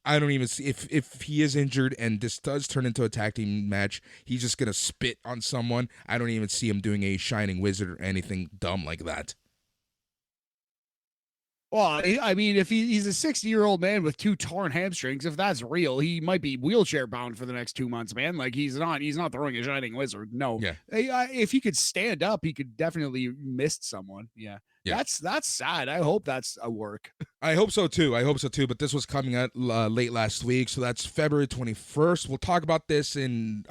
I don't even see if he is injured and this does turn into a tag team match, he's just going to spit on someone. I don't even see him doing a Shining Wizard or anything dumb like that. Well, I mean, if he's a 60-year-old man with 2 torn hamstrings, if that's real, he might be wheelchair bound for the next 2 months, man. Like he's not throwing a Shining Wizard. No. Yeah. If he could stand up, he could definitely miss someone. Yeah. That's sad. I hope that's a work. I hope so too. But this was coming out late last week, so that's February 21st. We'll talk about this in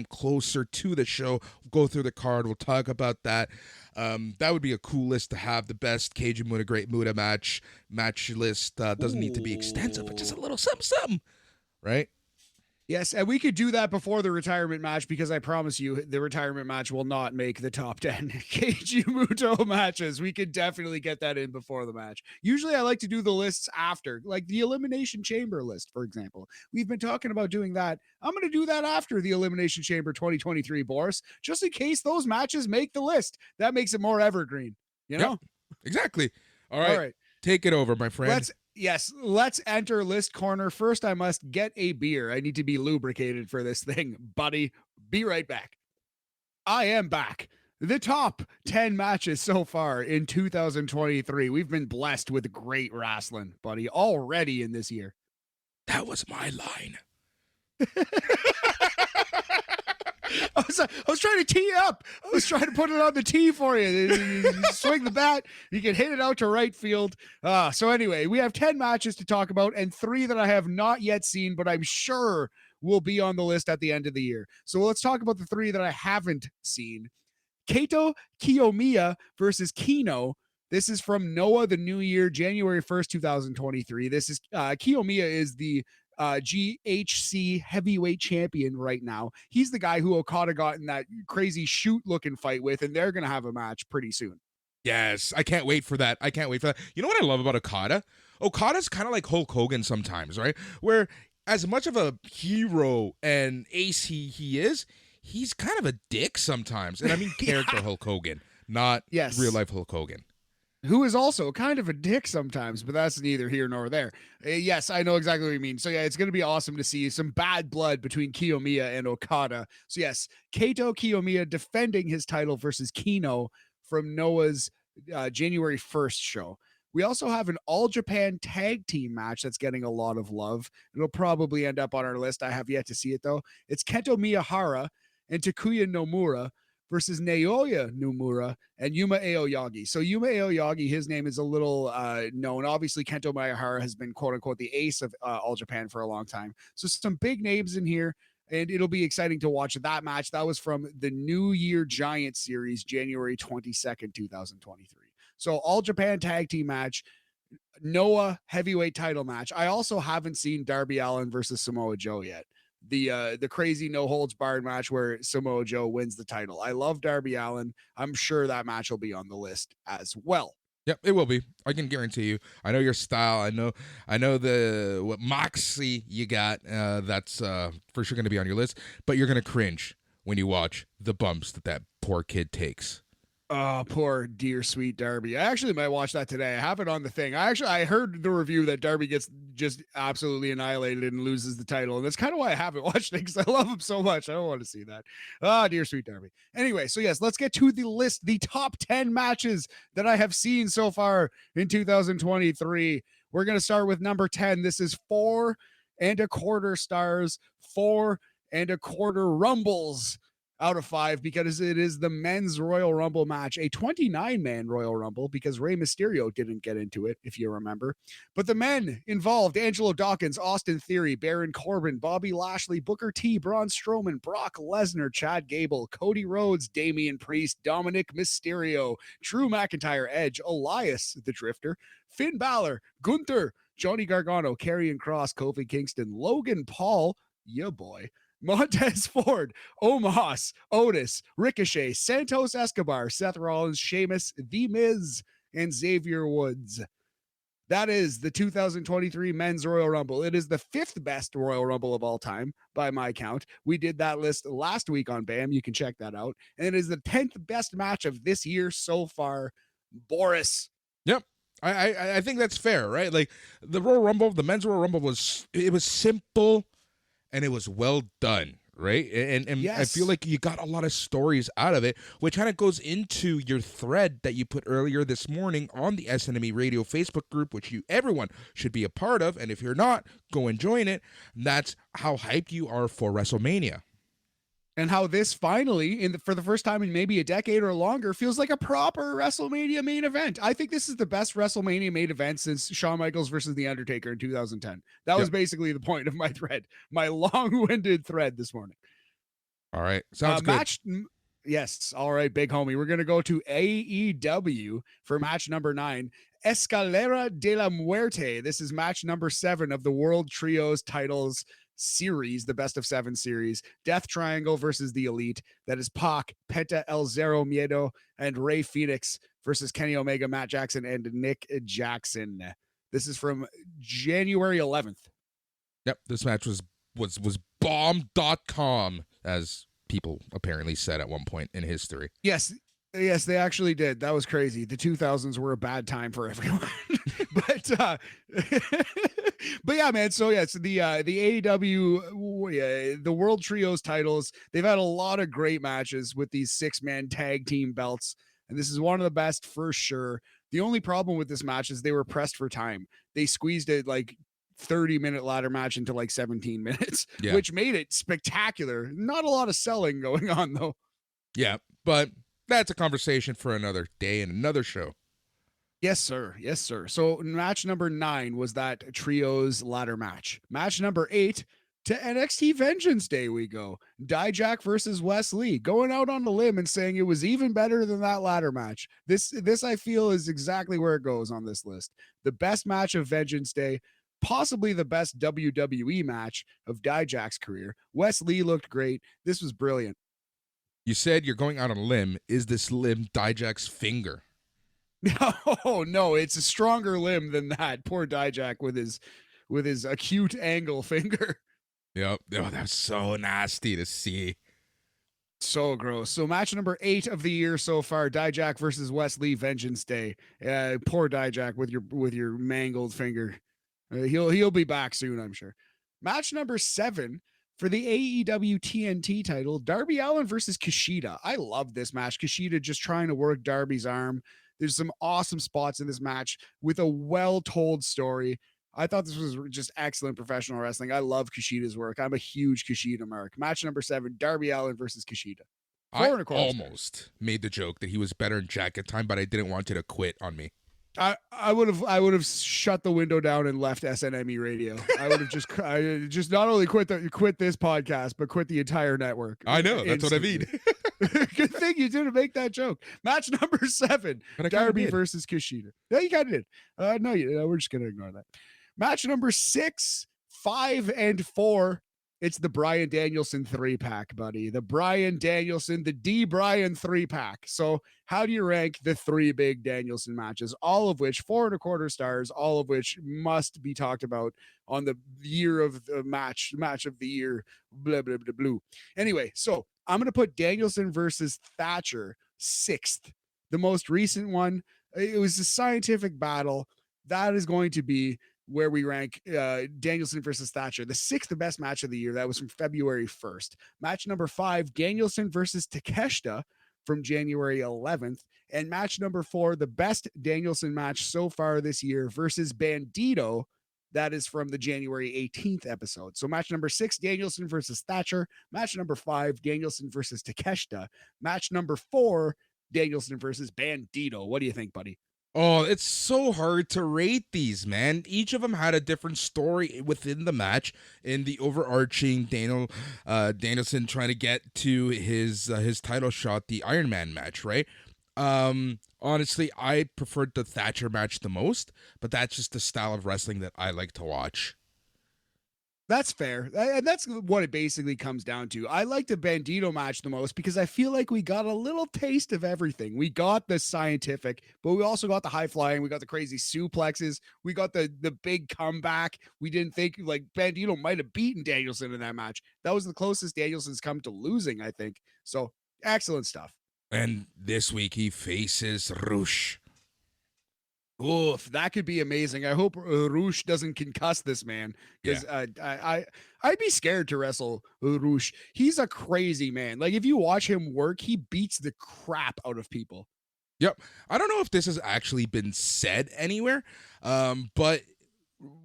closer to the show. We'll go through the card. We'll talk about that. That would be a cool list to have. The best Keiji Muta, Great Muta match list. Doesn't need to be extensive, but just a little something, right? Yes, and we could do that before the retirement match because I promise you the retirement match will not make the top 10 Keiji Muto matches. We could definitely get that in before the match. Usually I like to do the lists after, like the Elimination Chamber list, for example. We've been talking about doing that. I'm going to do that after the Elimination Chamber 2023, Boris, just in case those matches make the list. That makes it more evergreen, you know? Yep, exactly. All right. Take it over, my friend. Let's enter list corner. First, I must get a beer. I need to be lubricated for this thing, buddy. Be right back. I am back. The top 10 matches so far in 2023. We've been blessed with great wrestling, buddy, already in this year. That was my line. I was trying to tee up. I was trying to put it on the tee for you. You swing the bat, you can hit it out to right field. So anyway, we have 10 matches to talk about and 3 that I have not yet seen, but I'm sure will be on the list at the end of the year. So let's talk about the 3 that I haven't seen. Kaito Kiyomiya versus Kino. This is from Noah the New Year, January 1st, 2023. This is Kiyomiya is the GHC heavyweight champion right now. He's the guy who Okada got in that crazy shoot looking fight with, and they're going to have a match pretty soon. Yes, I can't wait for that. You know what I love about Okada? Okada's kind of like Hulk Hogan sometimes, right? Where as much of a hero and ace he is, he's kind of a dick sometimes. And I mean character Hulk Hogan, not real life Hulk Hogan. Who is also kind of a dick sometimes, but that's neither here nor there. Yes, I know exactly what you mean. So yeah, it's going to be awesome to see some bad blood between Kiyomiya and Okada. So yes, Kaito Kiyomiya defending his title versus Kino from Noah's January 1st show. We also have an All Japan tag team match that's getting a lot of love. It'll probably end up on our list. I have yet to see it though. It's Kento Miyahara and Takuya Nomura versus Naoya Nomura and Yuma Aoyagi. So Yuma Aoyagi, his name is a little known. Obviously, Kento Miyahara has been quote-unquote the ace of All Japan for a long time. So some big names in here, and it'll be exciting to watch that match. That was from the New Year Giant Series, January 22nd, 2023. So All Japan tag team match, Noah heavyweight title match. I also haven't seen Darby Allin versus Samoa Joe yet. The crazy no holds barred match where Samoa Joe wins the title. I love Darby Allin. I'm sure that match will be on the list as well. Yep, it will be. I can guarantee you. I know your style. I know what moxie you got. That's for sure going to be on your list. But you're going to cringe when you watch the bumps that poor kid takes. Oh, poor dear sweet Darby. I actually might watch that today. I have it on the thing. I heard the review that Darby gets just absolutely annihilated and loses the title. And that's kind of why I haven't watched it, because I love him so much. I don't want to see that. Ah, dear sweet Darby. Anyway, so yes, let's get to the list, the top 10 matches that I have seen so far in 2023. We're going to start with number 10. This is 4.25 stars, 4.25 rumbles. out of 5 because it is the men's Royal Rumble match, a 29-man Royal Rumble because Rey Mysterio didn't get into it, if you remember. But the men involved, Angelo Dawkins, Austin Theory, Baron Corbin, Bobby Lashley, Booker T, Braun Strowman, Brock Lesnar, Chad Gable, Cody Rhodes, Damian Priest, Dominic Mysterio, Drew McIntyre, Edge, Elias the Drifter, Finn Balor, Gunther, Johnny Gargano, Karrion Kross, Kofi Kingston, Logan Paul, yeah boy, Montez Ford, Omos, Otis, Ricochet, Santos Escobar, Seth Rollins, Sheamus, The Miz, and Xavier Woods. That is the 2023 Men's Royal Rumble. It is the 5th best Royal Rumble of all time, by my count. We did that list last week on BAM. You can check that out. And it is the 10th best match of this year so far. Boris. Yep. I think that's fair, right? Like the Royal Rumble, the Men's Royal Rumble was simple and it was well done, right? And Yes. I feel like you got a lot of stories out of it, which kind of goes into your thread that you put earlier this morning on the SNME Radio Facebook group, which everyone should be a part of. And if you're not, go and join it. That's how hyped you are for WrestleMania. And how this finally, for the first time in maybe a decade or longer, feels like a proper WrestleMania main event. I think this is the best WrestleMania main event since Shawn Michaels versus The Undertaker in 2010. That was basically the point of my thread, my long-winded thread this morning. All right. Sounds good. Yes. All right, big homie. We're going to go to AEW for match number 9. Escalera de la Muerte. This is match number 7 of the World Trios titles series, the best of 7 series. Death Triangle versus the Elite. That is Pac, Penta El Zero Miedo, and Rey Fenix versus Kenny Omega, Matt Jackson, and Nick Jackson. This is from January 11th. Yep, this match was bomb.com, as people apparently said at one point in history. Yes, they actually did. That was crazy. The 2000s were a bad time for everyone. But yeah, man. So yeah, it's the AEW, the World Trios titles. They've had a lot of great matches with these 6-man tag team belts, and this is one of the best for sure. The only problem with this match is they were pressed for time. They squeezed it like 30-minute ladder match into like 17 minutes, which made it spectacular. Not a lot of selling going on though. Yeah, but that's a conversation for another day and another show. Yes, sir. Yes, sir. So match number 9 was that trios ladder match. Match number 8, to NXT Vengeance Day we go. Dijak versus Wes Lee, going out on a limb and saying it was even better than that ladder match. This I feel is exactly where it goes on this list. The best match of Vengeance Day, possibly the best WWE match of Dijak's career. Wes Lee looked great. This was brilliant. You said you're going out on a limb. Is this limb Dijak's finger? No, it's a stronger limb than that. Poor Dijak with his acute angle finger. Yep. Oh, that's so nasty to see. So gross. So match number 8 of the year so far, Dijak versus Wes Lee, Vengeance Day. Poor Dijak with your mangled finger. He'll be back soon, I'm sure. Match number 7 for the AEW TNT title, Darby Allin versus Kushida. I love this match. Kushida just trying to work Darby's arm. There's some awesome spots in this match with a well-told story. I thought this was just excellent professional wrestling. I love Kushida's work. I'm a huge Kushida mark. Match number 7, Darby Allin versus Kushida. I almost made the joke that he was better in Jacket Time, but I didn't want you to quit on me. I would have shut the window down and left SNME Radio. I would have just not only quit this podcast, but quit the entire network. I know, that's what I mean. Good thing you didn't make that joke. Match number 7, Darby versus Kushida. Yeah, you kind of did. No, we're just gonna ignore that. Match number 6, 5, and 4. It's the Bryan Danielson 3-pack, buddy. The Bryan Danielson, the D. Bryan 3-pack. So how do you rank the 3 big Danielson matches? All of which 4.25 stars, all of which must be talked about on the year of the match of the year, blah, blah, blah, blah. Anyway, so I'm going to put Danielson versus Thatcher 6th. The most recent one, it was a scientific battle. That is going to be where we rank Danielson versus Thatcher, the 6th best match of the year. That was from February 1st. Match number 5, Danielson versus Takeshita from January 11th. And match number 4, the best Danielson match so far this year versus Bandito That is from the January 18th episode. So match number 6, Danielson versus Thatcher. Match number 5, Danielson versus Takeshita. Match number 4, Danielson versus Bandito. What do you think, buddy? Oh, it's so hard to rate these, man. Each of them had a different story within the match. In the overarching Danielson trying to get to his title shot, the Iron Man match, right? Honestly, I preferred the Thatcher match the most, but that's just the style of wrestling that I like to watch. That's fair. And that's what it basically comes down to. I like the Bandito match the most because I feel like we got a little taste of everything. We got the scientific, but we also got the high flying. We got the crazy suplexes. We got the big comeback. We didn't think like Bandito might have beaten Danielson in that match. That was the closest Danielson's come to losing, I think. So excellent stuff. And this week he faces Rush. Oof, that could be amazing. I hope Rush doesn't concuss this man because I'd be scared to wrestle Rush. He's a crazy man. Like if you watch him work, he beats the crap out of people. Yep. I don't know if this has actually been said anywhere, but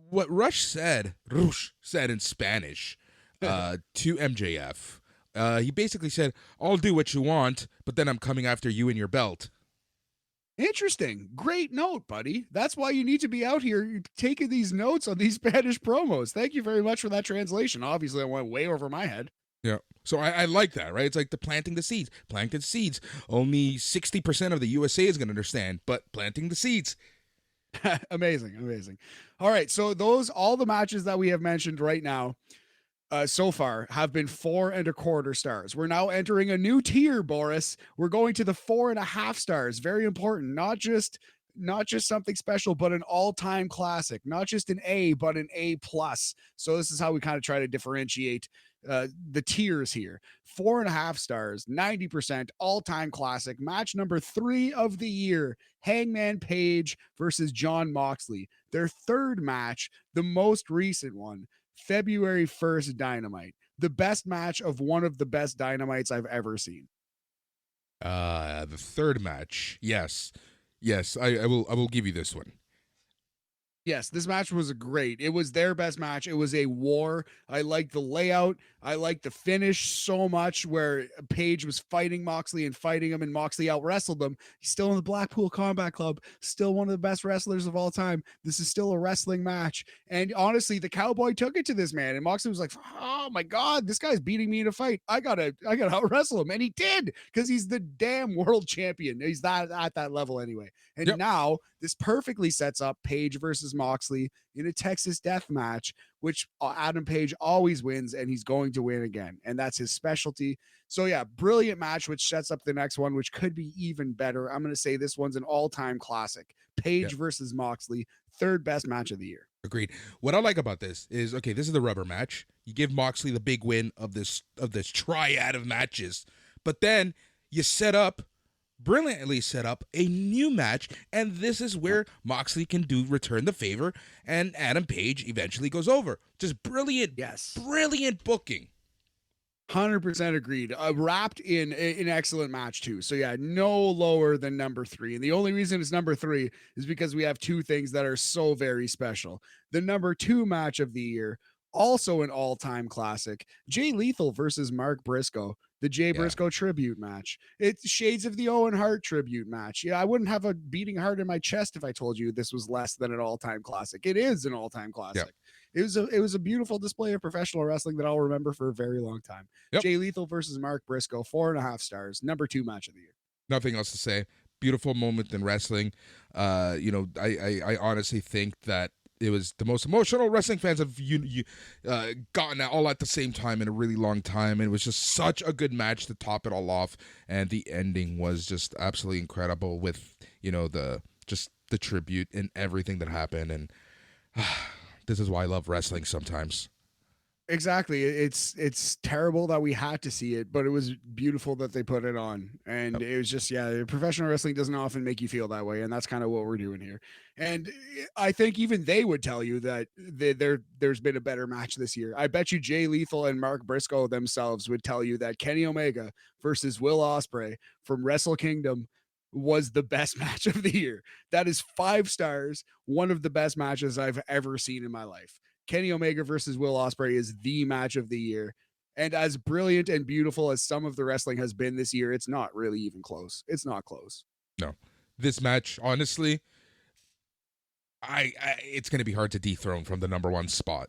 what Rush said in Spanish to MJF, he basically said, "I'll do what you want, but then I'm coming after you and your belt." Interesting. Great note, buddy. That's why you need to be out here taking these notes on these Spanish promos. Thank you very much for that translation. Obviously, I went way over my head. Yeah. So I like that, right? It's like the planting the seeds. Planting the seeds. Only 60% of the USA is going to understand, but planting the seeds. Amazing. Amazing. All right. So all the matches that we have mentioned right now so far have been 4.25 stars. We're now entering a new tier, Boris. We're going to the 4.5 stars. Very important. Not just something special, but an all-time classic. Not just an A, but an A plus. So this is how we kind of try to differentiate the tiers here. 4.5 stars, 90%, all-time classic. Match number 3 of the year. Hangman Page versus Jon Moxley. Their third match, the most recent one. February 1st Dynamite. The best match of one of the best Dynamites I've ever seen. The third match. Yes. I will give you this one. Yes, this match was great. It was their best match. It was a war. I liked the layout. I liked the finish so much where Page was fighting Moxley and fighting him, and Moxley out wrestled him. He's still in the Blackpool Combat Club, still one of the best wrestlers of all time. This is still a wrestling match. And honestly, the Cowboy took it to this man, and Moxley was like, "Oh my God, this guy's beating me in a fight. I gotta out wrestle him," and he did because he's the damn world champion. He's that at that level anyway. And now this perfectly sets up Page versus Moxley in a Texas death match, which Adam Page always wins, and he's going to win again. And that's his specialty. So yeah, brilliant match, which sets up the next one, which could be even better. I'm going to say this one's an all-time classic. Page versus Moxley, third best match of the year. Agreed. What I like about this is, okay, this is the rubber match. You give Moxley the big win of this triad of matches, but then you brilliantly set up a new match, and this is where Moxley can return the favor, and Adam Page eventually goes over. Just brilliant, brilliant booking. 100% agreed. Wrapped in an excellent match too. So yeah, no lower than number 3. And the only reason it's number 3 is because we have two things that are so very special. The number 2 match of the year, also an all-time classic, Jay Lethal versus Mark Briscoe. The Jay Briscoe tribute match. It's shades of the Owen Hart tribute match. Yeah, I wouldn't have a beating heart in my chest if I told you this was less than an all-time classic. It is an all-time classic. It was a beautiful display of professional wrestling that I'll remember for a very long time. Jay Lethal versus Mark Briscoe, 4.5 stars, number 2 match of the year. Nothing else to say. Beautiful moment in wrestling. I honestly think that it was the most emotional wrestling fans have gotten all at the same time in a really long time. And it was just such a good match to top it all off. And the ending was just absolutely incredible with, the tribute and everything that happened. And this is why I love wrestling sometimes. Exactly. It's terrible that we had to see it, but it was beautiful that they put it on. And it was just, professional wrestling doesn't often make you feel that way. And that's kind of what we're doing here. And I think even they would tell you that there's been a better match this year. I bet you Jay Lethal and Mark Briscoe themselves would tell you that Kenny Omega versus Will Ospreay from Wrestle Kingdom was the best match of the year. That is 5 stars, one of the best matches I've ever seen in my life. Kenny Omega versus Will Ospreay is the match of the year. And as brilliant and beautiful as some of the wrestling has been this year, it's not really even close. It's not close. No, this match, honestly, it's going to be hard to dethrone from the number one spot.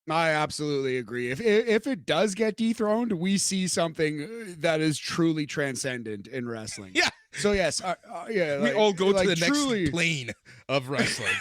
I absolutely agree. If it does get dethroned, we see something that is truly transcendent in wrestling. Yeah. So yes, yeah, we all go to the truly, next plane of wrestling.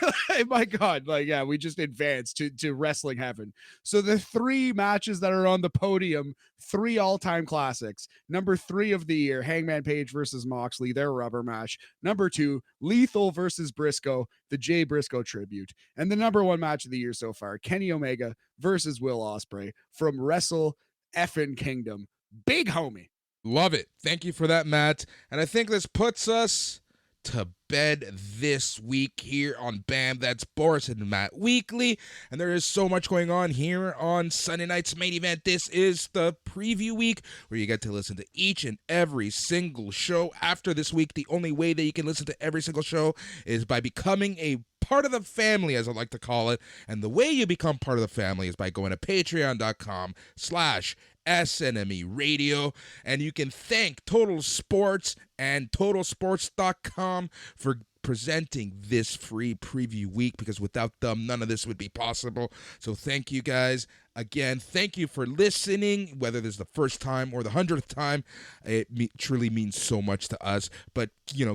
My God, we just advanced to wrestling heaven. So the 3 matches that are on the podium, 3 all-time classics. Number 3 of the year, Hangman Page versus Moxley, their rubber match. Number 2, Lethal versus Briscoe, the Jay Briscoe tribute. And the number 1 match of the year so far, Kenny Omega versus Will Ospreay from Wrestle Effin' Kingdom. Big homie. Love it. Thank you for that, Matt. And I think this puts us to bed this week here on BAM. That's Boris and Matt Weekly. And there is so much going on here on Sunday night's main event. This is the preview week where you get to listen to each and every single show. After this week, the only way that you can listen to every single show is by becoming a part of the family, as I like to call it. And the way you become part of the family is by going to patreon.com/SNME Radio, and you can thank Total Sports and TotalSports.com for presenting this free preview week, because without them, none of this would be possible. So thank you guys. Again, thank you for listening, whether this is the first time or the 100th time. It truly means so much to us, but,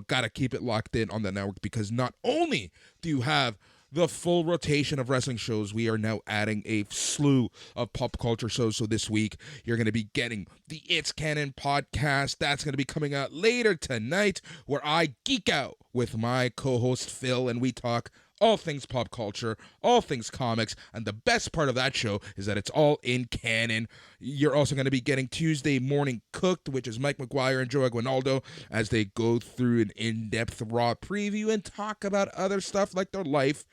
got to keep it locked in on the network, because not only do you have the full rotation of wrestling shows, we are now adding a slew of pop culture shows. So this week, you're going to be getting the It's Canon podcast. That's going to be coming out later tonight, where I geek out with my co-host Phil, and we talk all things pop culture, all things comics, and the best part of that show is that it's all in canon. You're also going to be getting Tuesday Morning Cooked, which is Mike McGuire and Joe Aguinaldo, as they go through an in-depth Raw preview and talk about other stuff like their life.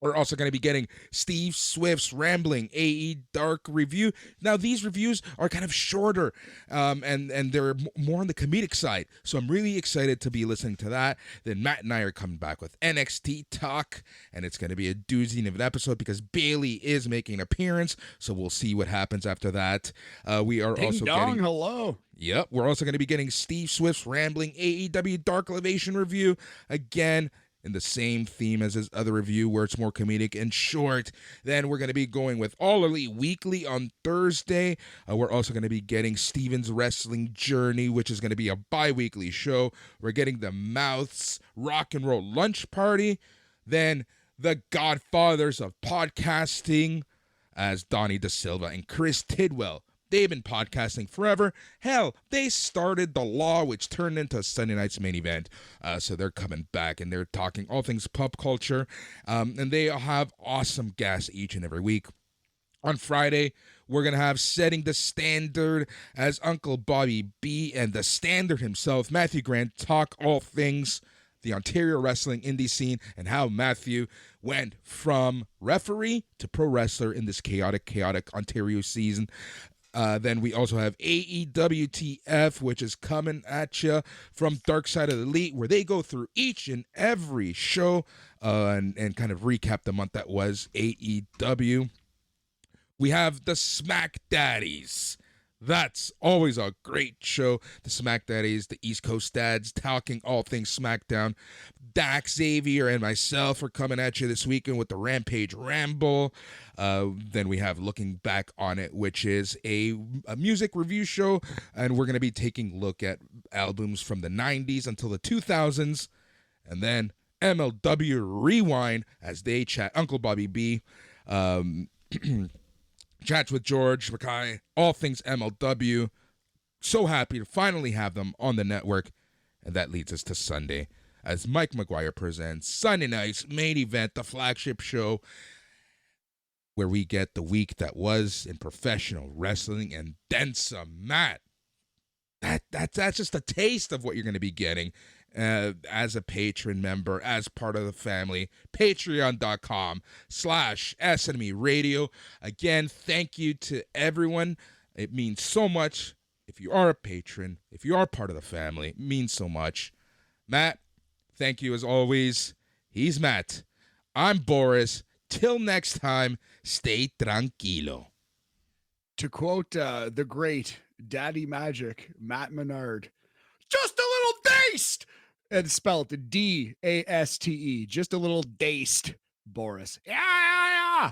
We're also going to be getting Steve Swift's Rambling AE Dark review. Now, these reviews are kind of shorter, and they're more on the comedic side. So I'm really excited to be listening to that. Then Matt and I are coming back with NXT Talk, and it's going to be a doozy of an episode because Bailey is making an appearance. So we'll see what happens after that. We are Ding also dong, getting... hello. Yep, we're also going to be getting Steve Swift's Rambling AEW Dark Elevation review. Again, in the same theme as his other review, where it's more comedic and short. Then we're going to be going with All Elite Weekly on Thursday. We're also going to be getting Steven's Wrestling Journey, which is going to be a bi-weekly show. We're getting the Mouths Rock and Roll Lunch Party. Then the Godfathers of Podcasting, as Donnie Da Silva and Chris Tidwell. They've been podcasting forever. Hell, they started The Law, which turned into Sunday night's main event. So they're coming back, and they're talking all things pop culture. And they have awesome guests each and every week. On Friday, we're going to have Setting the Standard, as Uncle Bobby B and the Standard himself, Matthew Grant, talk all things the Ontario wrestling indie scene and how Matthew went from referee to pro wrestler in this chaotic Ontario season. Then we also have AEWTF, which is coming at you from Dark Side of the Elite, where they go through each and every show and kind of recap the month that was AEW. We have the Smack Daddies. That's always a great show. The Smack Daddies, the East Coast dads, talking all things SmackDown. Dak Xavier and myself are coming at you this weekend with the Rampage Ramble. Then we have Looking Back on It, which is a music review show, and we're going to be taking a look at albums from the 90s until the 2000s. And then MLW Rewind, as they chat. Uncle Bobby B chats with George Mackay, all things MLW. So happy to finally have them on the network. And that leads us to Sunday, as Mike McGuire presents Sunday night's main event, the flagship show, where we get the week that was in professional wrestling and then some. Matt, that's just a taste of what you're going to be getting as a patron member, as part of the family. Patreon.com/SNME Radio. Again, thank you to everyone. It means so much if you are a patron, if you are part of the family, it means so much. Matt, thank you as always. He's Matt. I'm Boris. Till next time, stay tranquilo. To quote the great Daddy Magic, Matt Menard, just a little daced, and spelled D-A-S-T-E, just a little daced, Boris. Yeah.